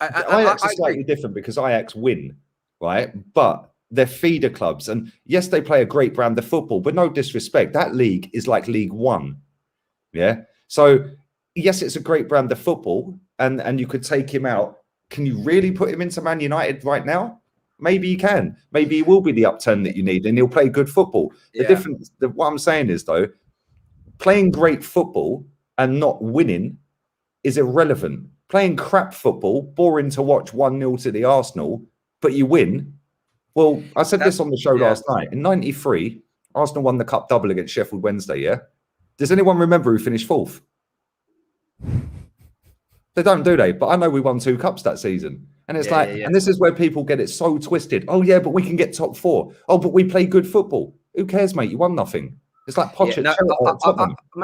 Ajax is slightly different because Ajax win, right? But they're feeder clubs. And yes, they play a great brand of football, but no disrespect. That league is like League One. Yeah. So, yes, it's a great brand of football and you could take him out. Can you really put him into Man United right now? Maybe you can. Maybe he will be the upturn that you need and he'll play good football. What I'm saying is, though, playing great football and not winning is irrelevant. Playing crap football, boring to watch 1-0 to the Arsenal, but you win. Well, I said this on the show last night. In '93, Arsenal won the Cup double against Sheffield Wednesday, yeah? Does anyone remember who finished fourth? They don't, do they? But I know we won 2 cups that season. And it's and this is where people get it so twisted. Oh, yeah, but we can get top 4. Oh, but we play good football. Who cares, mate? You won nothing. It's like Pochettino.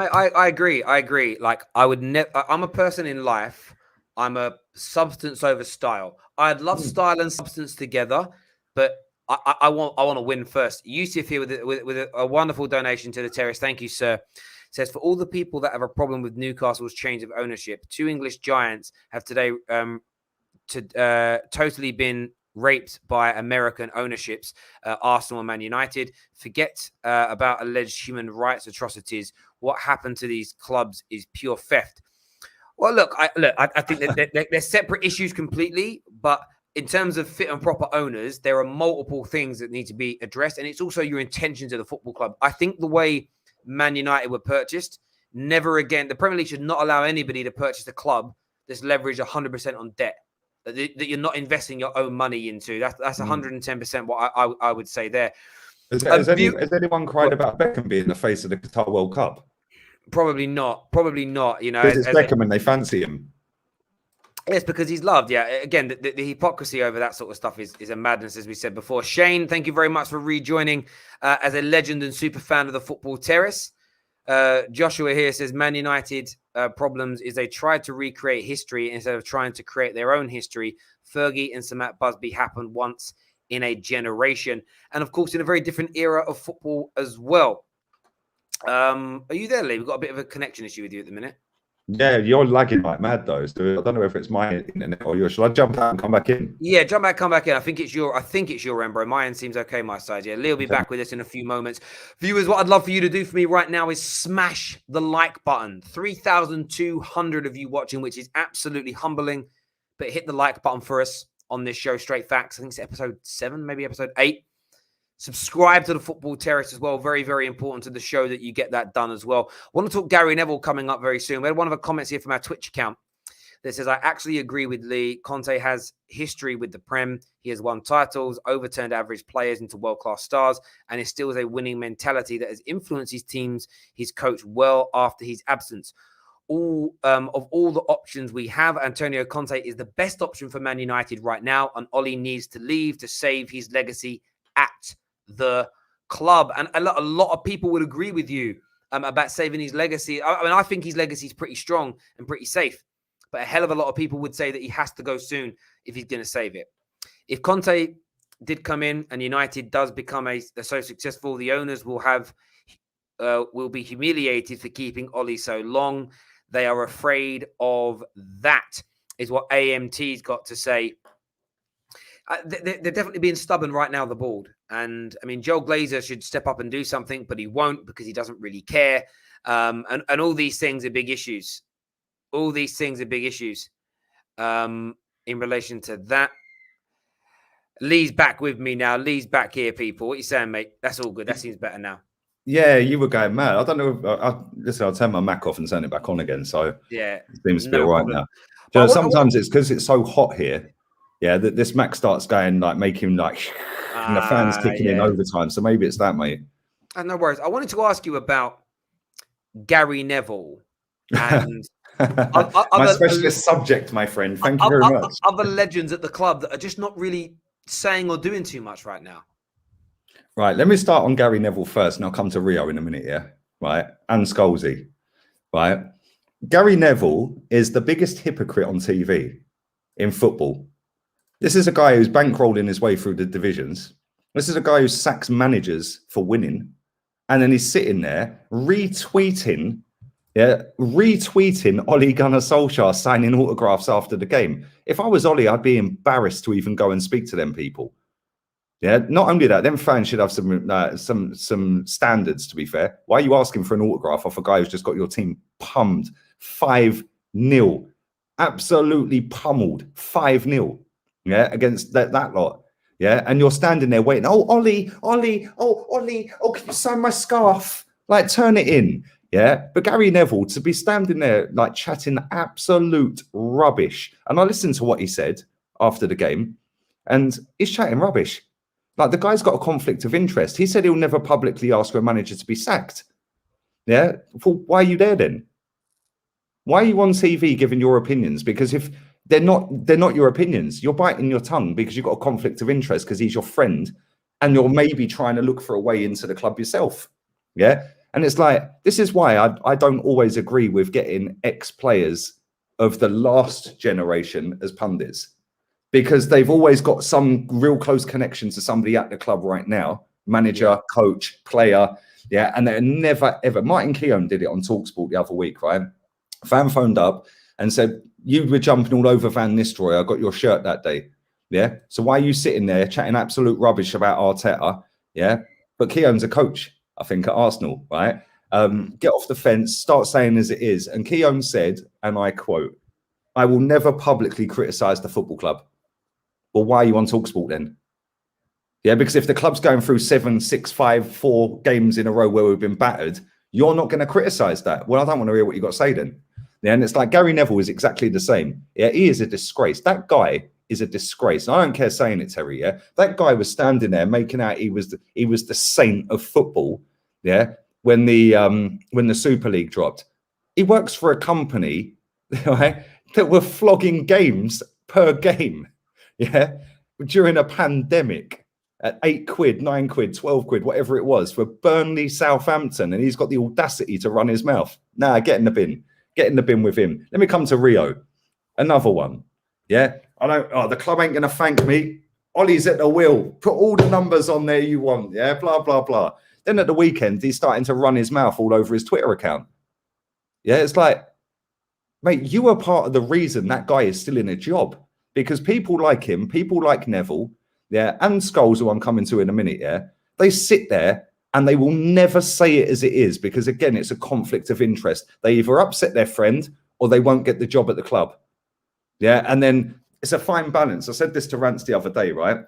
I agree. I agree. Like, I would never. I'm a person in life. I'm a substance over style. I'd love style and substance together, but I want to win first. Yusuf here with a wonderful donation to the terrace. Thank you, sir. Says, for all the people that have a problem with Newcastle's change of ownership, 2 English giants have today totally been raped by American ownerships, Arsenal and Man United. Forget about alleged human rights atrocities. What happened to these clubs is pure theft. Well, look, I think that they're separate issues completely, but in terms of fit and proper owners, there are multiple things that need to be addressed, and it's also your intentions of the football club. I think the way Man United were purchased, never again, the Premier League should not allow anybody to purchase a club that's leveraged 100% on debt, that you're not investing your own money into. That's 110% what I would say there. Has anyone cried about Beckham being the face of the Qatar World Cup? Probably not. Probably not. You know, because it's Beckham and they fancy him. Yes, because he's loved. Yeah. Again, the hypocrisy over that sort of stuff is a madness, as we said before. Shane, thank you very much for rejoining as a legend and super fan of the Football Terrace. Joshua here says Man United problems is they tried to recreate history instead of trying to create their own history. Fergie and Sir Matt Busby happened once in a generation. And of course, in a very different era of football as well. Are you there, Lee? We've got a bit of a connection issue with you at the minute. Yeah, you're lagging like mad though. So I don't know if it's my internet or yours. Shall I jump out and come back in? Yeah, come back in. I think it's your end, bro. My end seems okay, my side. Yeah, Lee will be back with us in a few moments. Viewers, what I'd love for you to do for me right now is smash the like button. 3,200 of you watching, which is absolutely humbling. But hit the like button for us on this show, Straight Facts. I think it's episode 7, maybe episode 8. Subscribe to the Football Terrace as well. Very, very important to the show that you get that done as well. I want to talk Gary Neville coming up very soon. We had one of the comments here from our Twitch account that says, I actually agree with Lee. Conte has history with the Prem. He has won titles, overturned average players into world-class stars, and instills a winning mentality that has influenced his teams, his coach well after his absence. Of all the options we have, Antonio Conte is the best option for Man United right now, and Ole needs to leave to save his legacy at the club. And a lot of people would agree with you about saving his legacy. I mean, I think his legacy is pretty strong and pretty safe, but a hell of a lot of people would say that he has to go soon if he's going to save it. If Conte did come in and United does become so successful, the owners will be humiliated for keeping Ole so long. They are afraid of that, is what AMT's got to say. They're definitely being stubborn right now, the board. And, I mean, Joel Glazer should step up and do something, but he won't because he doesn't really care. And all these things are big issues. All these things are big issues in relation to that. Lee's back with me now. Lee's back here, people. What you saying, mate? That's all good. That seems better now. Yeah, you were going mad. I don't know. Listen, I'll turn my Mac off and turn it back on again. So yeah, it seems to be all right now. Sometimes it's because it's so hot here. Yeah, that this Mac starts going like making like and the fans kicking in overtime. So maybe it's that, mate. No worries. I wanted to ask you about Gary Neville and my specialist subject, my friend. Thank you very much. Other legends at the club that are just not really saying or doing too much right now. Right, let me start on Gary Neville first, and I'll come to Rio in a minute. Yeah, right, and Scholesy. Right, Gary Neville is the biggest hypocrite on TV in football. This is a guy who's bankrolling his way through the divisions. This is a guy who sacks managers for winning, and then he's sitting there retweeting Ole Gunnar Solskjaer signing autographs after the game. If I was Ole, I'd be embarrassed to even go and speak to them people. Yeah, not only that, them fans should have some standards, to be fair. Why are you asking for an autograph off a guy who's just got your team pumped 5-0? Absolutely pummeled 5-0, yeah, against that lot. Yeah, and you're standing there waiting. Oh, Ole, can you sign my scarf? Like, turn it in. Yeah, but Gary Neville to be standing there like chatting absolute rubbish. And I listened to what he said after the game, and he's chatting rubbish. Like, the guy's got a conflict of interest. He said he'll never publicly ask for a manager to be sacked. Yeah, well, why are you there then? Why are you on TV giving your opinions? Because if they're not your opinions, you're biting your tongue because you've got a conflict of interest because he's your friend, and you're maybe trying to look for a way into the club yourself. Yeah. And it's like, this is why I don't always agree with getting ex-players of the last generation as pundits, because they've always got some real close connection to somebody at the club right now, manager, coach, player. Yeah. And they're never, ever. Martin Keown did it on TalkSport the other week, right? Fan phoned up and said, you were jumping all over Van Nistelrooy. I got your shirt that day. Yeah. So why are you sitting there chatting absolute rubbish about Arteta? Yeah. But Keown's a coach, I think, at Arsenal, right? Get off the fence, start saying as it is. And Keown said, and I quote, I will never publicly criticise the football club. Well, why are you on TalkSport then? Yeah, because if the club's going through 7, 6, 5, 4 games in a row where we've been battered, you're not going to criticise that. Well, I don't want to hear what you got to say then. Yeah, and it's like Gary Neville is exactly the same. Yeah, he is a disgrace. That guy is a disgrace. And I don't care saying it, Terry. Yeah, that guy was standing there making out he was the saint of football. Yeah, when the Super League dropped, he works for a company, right, that were flogging games per game. Yeah, during a pandemic at £8, £9, £12, whatever it was, for Burnley, Southampton, and he's got the audacity to run his mouth. Nah, get in the bin. Get in the bin with him. Let me come to Rio. Another one. Yeah. The club ain't going to thank me. Ollie's at the wheel. Put all the numbers on there you want. Yeah. Blah, blah, blah. Then at the weekend, he's starting to run his mouth all over his Twitter account. Yeah. It's like, mate, you are part of the reason that guy is still in a job, because people like him, people like Neville, yeah, and Scholes, who I'm coming to in a minute, yeah, they sit there and they will never say it as it is, because, again, it's a conflict of interest. They either upset their friend or they won't get the job at the club. Yeah, and then it's a fine balance. I said this to Rance the other day, right?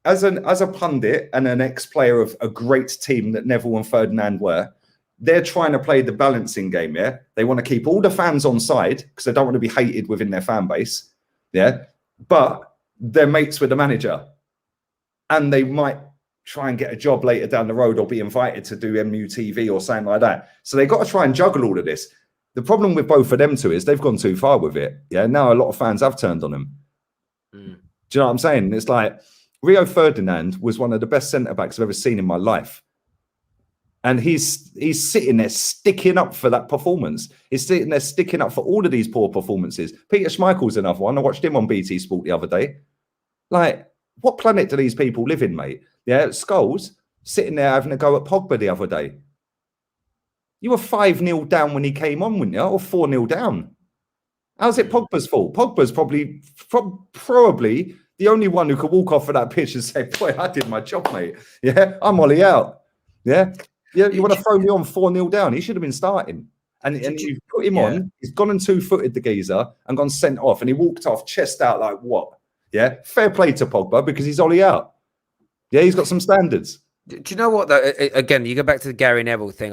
As a pundit and an ex-player of a great team that Neville and Ferdinand were, they're trying to play the balancing game, yeah? They want to keep all the fans on side because they don't want to be hated within their fan base, yeah? But they're mates with the manager, and they might try and get a job later down the road or be invited to do MUTV or something like that. So they've got to try and juggle all of this. The problem with both of them two is they've gone too far with it. Yeah, now a lot of fans have turned on them. Do you know what I'm saying? It's like Rio Ferdinand was one of the best centre-backs I've ever seen in my life. And he's sitting there sticking up for that performance. He's sitting there sticking up for all of these poor performances. Peter Schmeichel's another one. I watched him on BT Sport the other day. Like, what planet do these people live in, mate? Yeah, Scholes sitting there having a go at Pogba the other day. You were 5-0 down when he came on, weren't you? Or 4-0 down. How's it Pogba's fault? Pogba's probably the only one who could walk off of that pitch and say, boy, I did my job, mate. Yeah, I'm Ollie out. Yeah. Yeah, you want to throw me on 4-0 down? He should have been starting. And you put him on, he's gone and two-footed the geezer and gone sent off, and he walked off chest out like what? Yeah, fair play to Pogba because he's Ollie out. Yeah, he's got some standards. Do you know what, though? Again, you go back to the Gary Neville thing.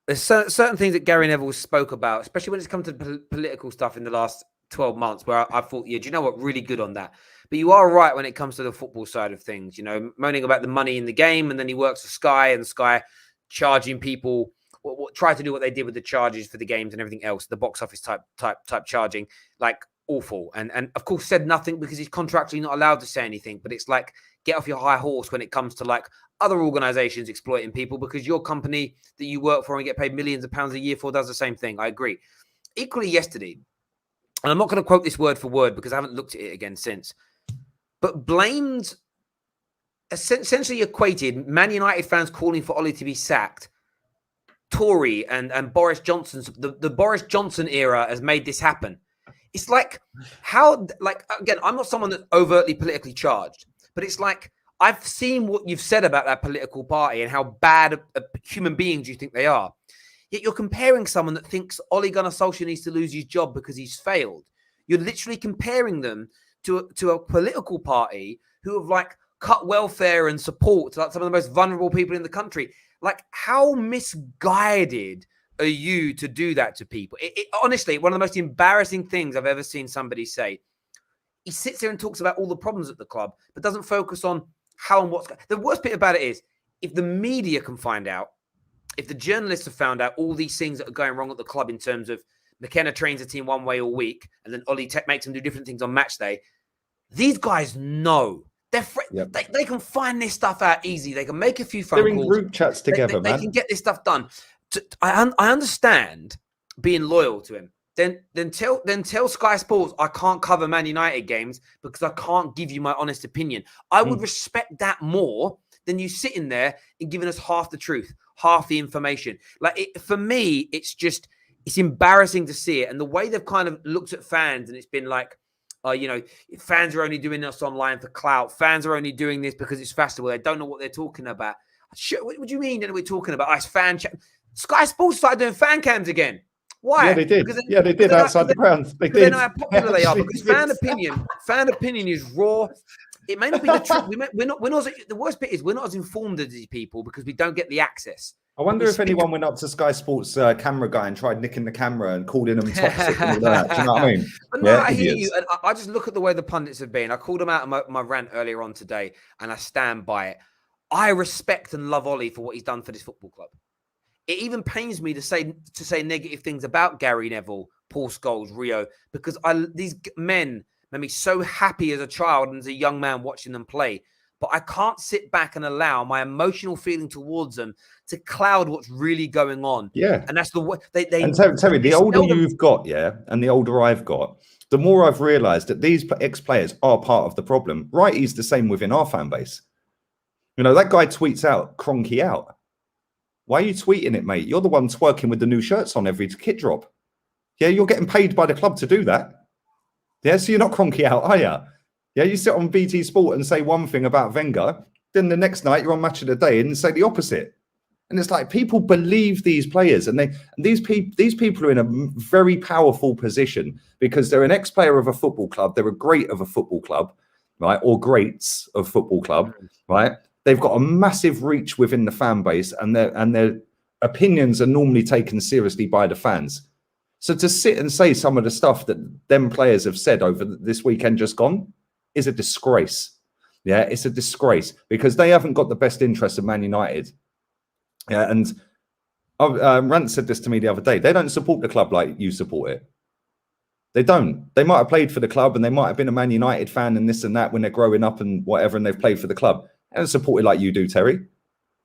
There's certain things that Gary Neville spoke about, especially when it's come to political stuff in the last 12 months, where I thought, yeah, do you know what? Really good on that. But you are right when it comes to the football side of things, you know, moaning about the money in the game. And then he works for Sky, and Sky charging people, try to do what they did with the charges for the games and everything else, the box office type charging, like awful. And of course said nothing because he's contractually not allowed to say anything. But it's like, get off your high horse when it comes to like other organizations exploiting people, because your company that you work for and get paid millions of pounds a year for does the same thing. I agree. Equally yesterday, and I'm not going to quote this word for word because I haven't looked at it again since, but blamed, essentially equated Man United fans calling for Ole to be sacked, Tory and Boris Johnson's, the Boris Johnson era has made this happen. It's like, how, like, again, I'm not someone that's overtly politically charged, but it's like, I've seen what you've said about that political party and how bad a human beings you think they are. Yet you're comparing someone that thinks Ole Gunnar Solskjaer needs to lose his job because he's failed. You're literally comparing them to a political party who have like cut welfare and support to like some of the most vulnerable people in the country. Like, how misguided are you to do that to people? Honestly, one of the most embarrassing things I've ever seen somebody say. He sits there and talks about all the problems at the club, but doesn't focus on how and what's. The worst bit about it is, if the media can find out, if the journalists have found out all these things that are going wrong at the club in terms of McKenna trains a team one way all week, and then Ollie makes them do different things on match day, these guys know. Yep. They can find this stuff out easy. They can make a few phone calls. They're in group chats together, they can get this stuff done. I understand being loyal to him. Then tell Sky Sports I can't cover Man United games because I can't give you my honest opinion. I would respect that more than you sitting there and giving us half the truth, half the information. Like, for me, it's embarrassing to see it. And the way they've kind of looked at fans, and it's been like, you know, fans are only doing this online for clout. Fans are only doing this because it's festival. They don't know what they're talking about. What do you mean that we're talking about? Sky Sports started doing fan cams again. Why? Yeah, they did. They did outside the ground. They did. They know how popular they are, because fan opinion is raw. It may not be the truth. We're not. The worst bit is we're not as informed as these people because we don't get the access. I wonder if anyone went up to Sky Sports camera guy and tried nicking the camera and called in them toxic and all that. Do you know what I mean? But no, I hear you. And I just look at the way the pundits have been. I called them out in my rant earlier on today, and I stand by it. I respect and love Ollie for what he's done for this football club. It even pains me to say negative things about Gary Neville, Paul Scholes, Rio, because these men made me so happy as a child and as a young man watching them play. But I can't sit back and allow my emotional feeling towards them to cloud what's really going on. Yeah. And that's the way and tell me, the older you've got, and the older I've got, the more I've realized that these ex-players are part of the problem. Righty's the same within our fan base. You know, that guy tweets out, Cronky out. Why are you tweeting it, mate? You're the one twerking with the new shirts on every kit drop. Yeah, you're getting paid by the club to do that. Yeah, so you're not Cronky out, are you? Yeah, you sit on BT Sport and say one thing about Wenger, then the next night you're on Match of the Day and say the opposite. And it's like people believe these players, and these people are in a very powerful position because they're an ex-player of a football club, they're a great of a football club, right, or greats of football club, right? They've got a massive reach within the fan base, and their opinions are normally taken seriously by the fans. So to sit and say some of the stuff that them players have said over this weekend just gone is a disgrace. Yeah, it's a disgrace because they haven't got the best interest of Man United. Yeah, and Rant said this to me the other day. They don't support the club like you support it. They don't. They might have played for the club and they might have been a Man United fan and this and that when they're growing up and whatever, and they've played for the club. They don't support it like you do, Terry.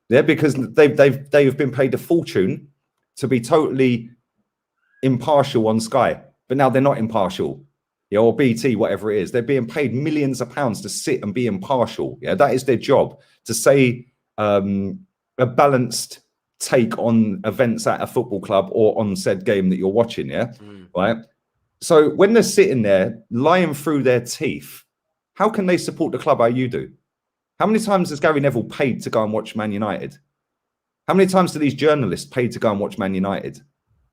Yeah, because they've been paid a fortune to be totally impartial on Sky, but now they're not impartial. Yeah, or BT, whatever it is. They're being paid millions of pounds to sit and be impartial. Yeah, that is their job, to say a balanced take on events at a football club or on said game that you're watching. Yeah, right. So when they're sitting there lying through their teeth, how can they support the club how you do? How many times has Gary Neville paid to go and watch Man United? How many times do these journalists pay to go and watch Man United?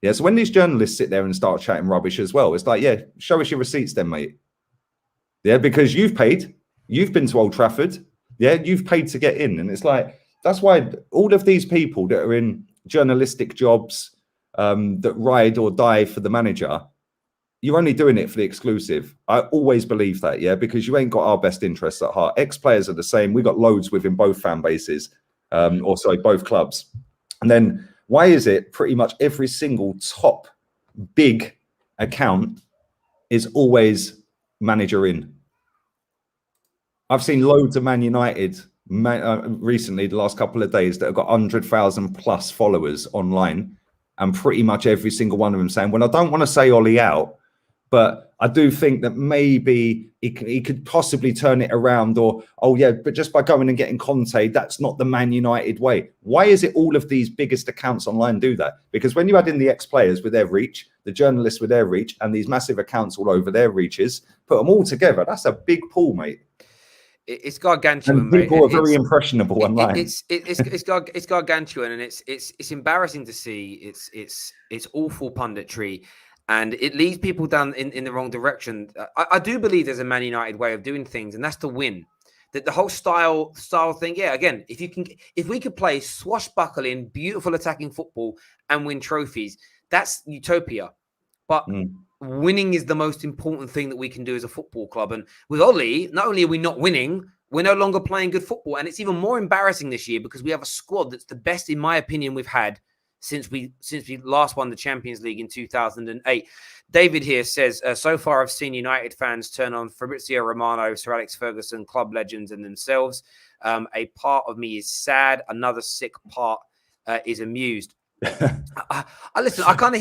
Yeah, so when these journalists sit there and start chatting rubbish as well, it's like, yeah, show us your receipts then, mate. Yeah, because you've paid. You've been to Old Trafford. Yeah, you've paid to get in. And it's like, that's why all of these people that are in journalistic jobs that ride or die for the manager, you're only doing it for the exclusive. I always believe that, yeah, because you ain't got our best interests at heart. Ex-players are the same. We got loads within both fan bases, both clubs. And then why is it pretty much every single top big account is always manager in? I've seen loads of Man United recently, the last couple of days, that have got 100,000 plus followers online, and pretty much every single one of them saying, well, I don't want to say Ole out, but I do think that maybe he could possibly turn it around, or, oh yeah, but just by going and getting Conte, that's not the Man United way. Why is it all of these biggest accounts online do that? Because when you add in the ex-players with their reach, the journalists with their reach, and these massive accounts all over their reaches, put them all together, that's a big pool, mate. It's gargantuan. And people are very impressionable online. It's gargantuan, and it's embarrassing to see. It's awful punditry, and it leads people down in the wrong direction. I do believe there's a Man United way of doing things, and that's to win. That the whole style thing. Yeah, again, if we could play swashbuckling, beautiful attacking football and win trophies, that's utopia. But winning is the most important thing that we can do as a football club. And with Ole, not only are we not winning, we're no longer playing good football. And it's even more embarrassing this year because we have a squad that's the best, in my opinion, we've had since we last won the Champions League in 2008. David here says, so far I've seen United fans turn on Fabrizio Romano, Sir Alex Ferguson, club legends and themselves. A part of me is sad. Another sick part is amused. Listen, I kind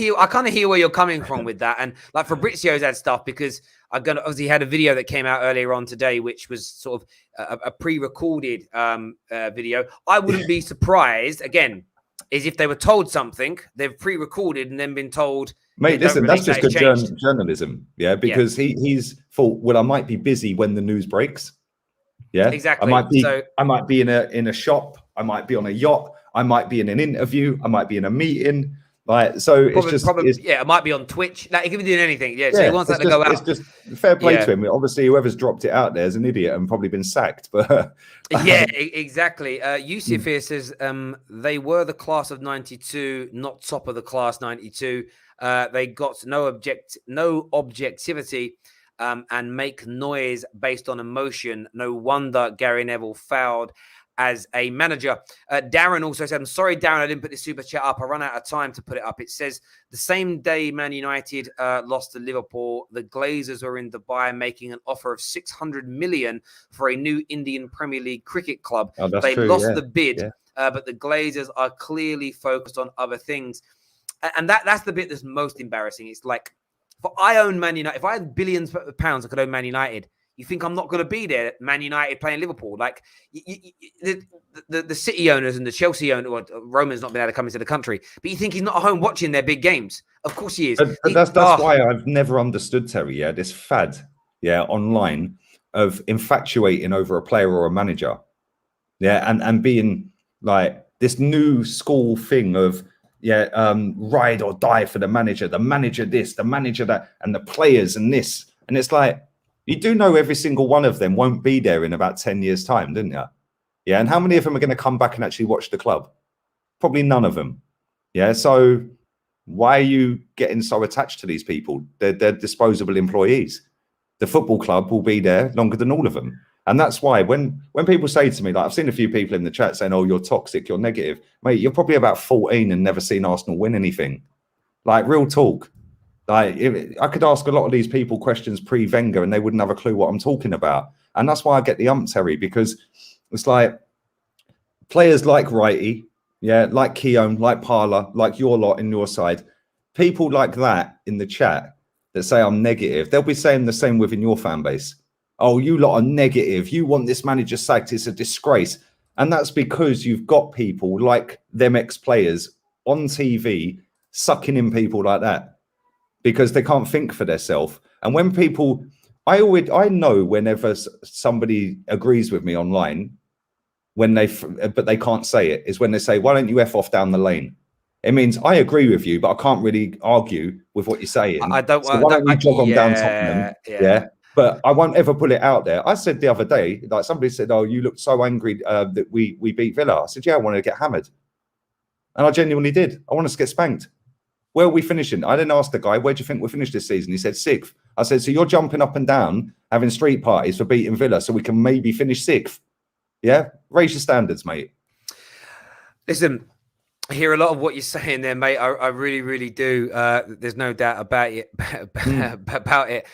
of hear where you're coming from with that, and like Fabrizio's had stuff because obviously had a video that came out earlier on today, which was sort of a pre-recorded video. I wouldn't be surprised again is if they were told something, they've pre-recorded and then been told. Mate, listen, that's just good journalism, yeah. Because he's thought, well, I might be busy when the news breaks. Yeah, exactly. I might be in a shop. I might be on a yacht. I might be in an interview. I might be in a meeting. Like, so yeah, it might be on Twitch. Like, he could be doing anything. Yeah, so he wants that to go out. It's just fair play to him. Obviously, whoever's dropped it out there is an idiot and probably been sacked. But yeah, exactly. Yusuf here says they were the class of '92, not top of the class '92. They got no objectivity and make noise based on emotion. No wonder Gary Neville fouled as a manager. Darren also said, I'm sorry, Darren, I didn't put this super chat up. I ran out of time to put it up. It says, the same day Man United lost to Liverpool, the Glazers were in Dubai making an offer of 600 million for a new Indian Premier League cricket club. Oh, they lost the bid, but the Glazers are clearly focused on other things. And that's the bit that's most embarrassing. It's like, I own Man United. If I had billions of pounds, I could own Man United. You think I'm not going to be there, Man United playing Liverpool? Like the City owners and the Chelsea owners, well, Roman's not been able to come into the country, but you think he's not at home watching their big games? Of course he is. But that's why I've never understood, Terry, this fad, online of infatuating over a player or a manager. And being like this new school thing of, ride or die for the manager this, the manager that, and the players and this. And it's like, you do know every single one of them won't be there in about 10 years' time, didn't you? Yeah, and how many of them are going to come back and actually watch the club? Probably none of them. Yeah, so why are you getting so attached to these people? They're disposable employees. The football club will be there longer than all of them. And that's why when people say to me, like, I've seen a few people in the chat saying, oh, you're toxic, you're negative. Mate, you're probably about 14 and never seen Arsenal win anything. Like, real talk. Like, I could ask a lot of these people questions pre-Wenger and they wouldn't have a clue what I'm talking about. And that's why I get the Terry, because it's like players like Wrighty, like Keown, like Parler, like your lot in your side, people like that in the chat that say I'm negative, they'll be saying the same within your fan base. Oh, you lot are negative. You want this manager sacked. It's a disgrace. And that's because you've got people like them ex-players on TV sucking in people like that, because they can't think for themselves. And when people, I know whenever somebody agrees with me online, but they can't say it, is when they say, why don't you F off down the lane? It means I agree with you, but I can't really argue with what you're saying. I don't want. So why don't you jog on down Tottenham? But I won't ever put it out there. I said the other day, like somebody said, "Oh, you looked so angry that we beat Villa." I said, "Yeah, I wanted to get hammered," and I genuinely did. I wanted to get spanked. Where are we finishing? I didn't ask the guy, "Where do you think we'll finish this season?" He said 6th. I said, "So you're jumping up and down, having street parties for beating Villa, so we can maybe finish 6th? Yeah, raise your standards, mate." Listen, I hear a lot of what you're saying there, mate. I really, really do. There's no doubt about it. About it.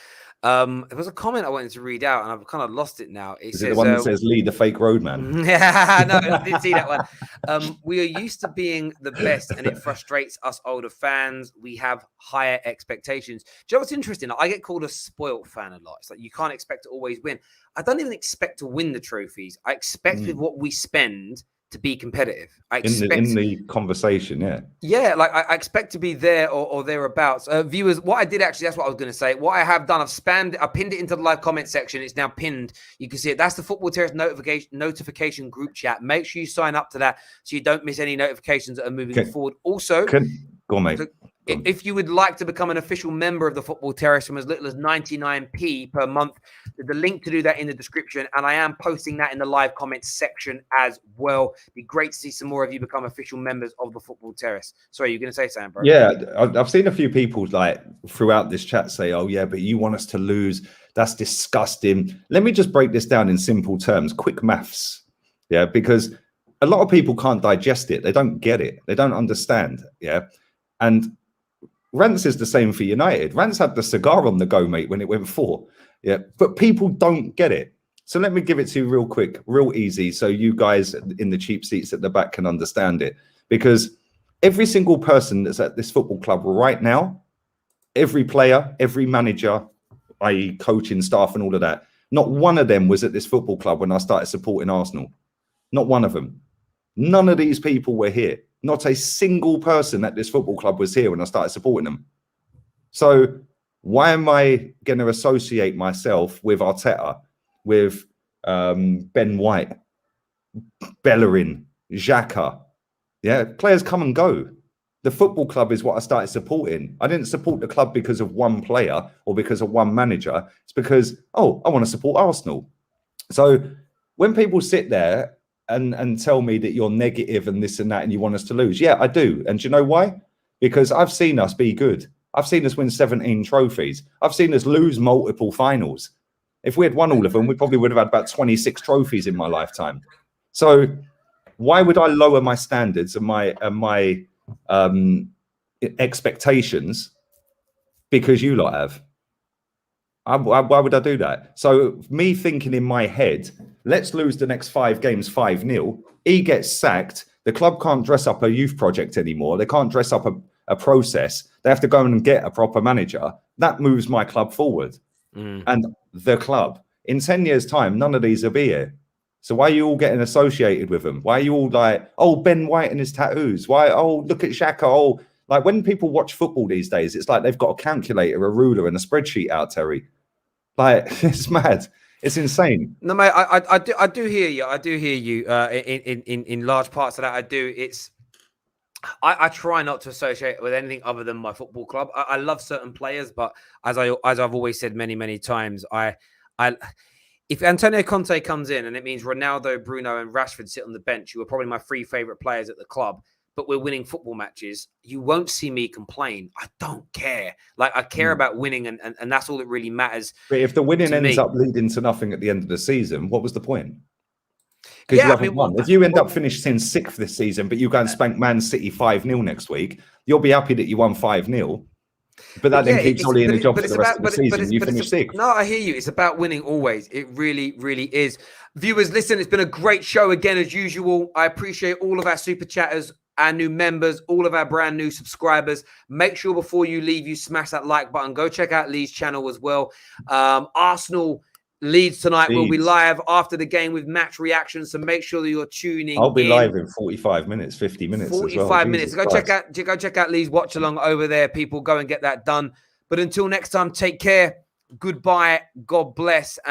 There was a comment I wanted to read out, and I've kind of lost it now. It says, it the one that says "Lead the fake roadman"? Yeah, no, I didn't see that one. We are used to being the best, and it frustrates us older fans. We have higher expectations. Do you know what's interesting? I get called a spoilt fan a lot. It's like you can't expect to always win. I don't even expect to win the trophies. I expect with what we spend to be competitive. I expect in the conversation, yeah, like I expect to be there or thereabouts. Viewers, what I did actually, that's what I was going to say. What I have done, I pinned it into the live comment section. It's now pinned. You can see it. That's the Football Terrace notification group chat. Make sure you sign up to that so you don't miss any notifications that are moving forward. Also, go on, mate. If you would like to become an official member of the Football Terrace from as little as 99p per month, there's a link to do that in the description, and I am posting that in the live comments section as well. It'd be great to see some more of you become official members of the Football Terrace. Sorry, you're going to say something, bro? Yeah, I've seen a few people like throughout this chat say, "Oh yeah, but you want us to lose? That's disgusting." Let me just break this down in simple terms, quick maths. Yeah, because a lot of people can't digest it. They don't get it. They don't understand. Yeah, and Rance is the same for United. Rance had the cigar on the go, mate, when it went 4. Yeah, but people don't get it. So let me give it to you real quick, real easy, so you guys in the cheap seats at the back can understand it. Because every single person that's at this football club right now, every player, every manager, i.e. coaching staff and all of that, not one of them was at this football club when I started supporting Arsenal. Not one of them. None of these people were here. Not a single person at this football club was here when I started supporting them. So why am I going to associate myself with Arteta, with Ben White, Bellerin, Xhaka? Yeah, players come and go. The football club is what I started supporting. I didn't support the club because of one player or because of one manager. It's because, oh, I want to support Arsenal. So when people sit there and tell me that you're negative and this and that and you want us to lose. Yeah, I do. And do you know why? Because I've seen us be good. I've seen us win 17 trophies. I've seen us lose multiple finals. If we had won all of them, we probably would have had about 26 trophies in my lifetime. So why would I lower my standards and my expectations because you lot have? Why would I do that? So me thinking in my head, let's lose the next 5 games 5-0. He gets sacked. The club can't dress up a youth project anymore. They can't dress up a process. They have to go and get a proper manager. That moves my club forward. And the club. In 10 years' time, none of these will be here. So why are you all getting associated with them? Why are you all like, oh, Ben White and his tattoos? Why, oh, look at Xhaka. Oh, like when people watch football these days, it's like they've got a calculator, a ruler, and a spreadsheet out, Terry. Like, it's mad. It's insane. No, mate, I do hear you. I do hear you in large parts of that. I do. I try not to associate it with anything other than my football club. I love certain players, but as I've always said many times, if Antonio Conte comes in and it means Ronaldo, Bruno, and Rashford sit on the bench, who are probably my 3 favorite players at the club, but we're winning football matches, you won't see me complain. I don't care. Like, I care about winning, and that's all that really matters. But if the winning ends up leading to nothing at the end of the season, what was the point? Because you haven't won. If you end up finishing 6th this season, but you go and spank Man City 5-0 next week, you'll be happy that you won 5-0. But that then keeps Ollie in the job for the rest of the season. You finish 6th. No, I hear you. It's about winning always. It really, really is. Viewers, listen, it's been a great show again, as usual. I appreciate all of our super chatters, our new members, all of our brand new subscribers. Make sure before you leave, you smash that like button. Go check out Lee's channel as well. Arsenal Leeds tonight will be live after the game with match reactions, so make sure that you're tuning in. I'll be live in 45 minutes, 50 minutes 45 minutes. Go check out Lee's watch along over there, people. Go and get that done. But until next time, take care. Goodbye. God bless. And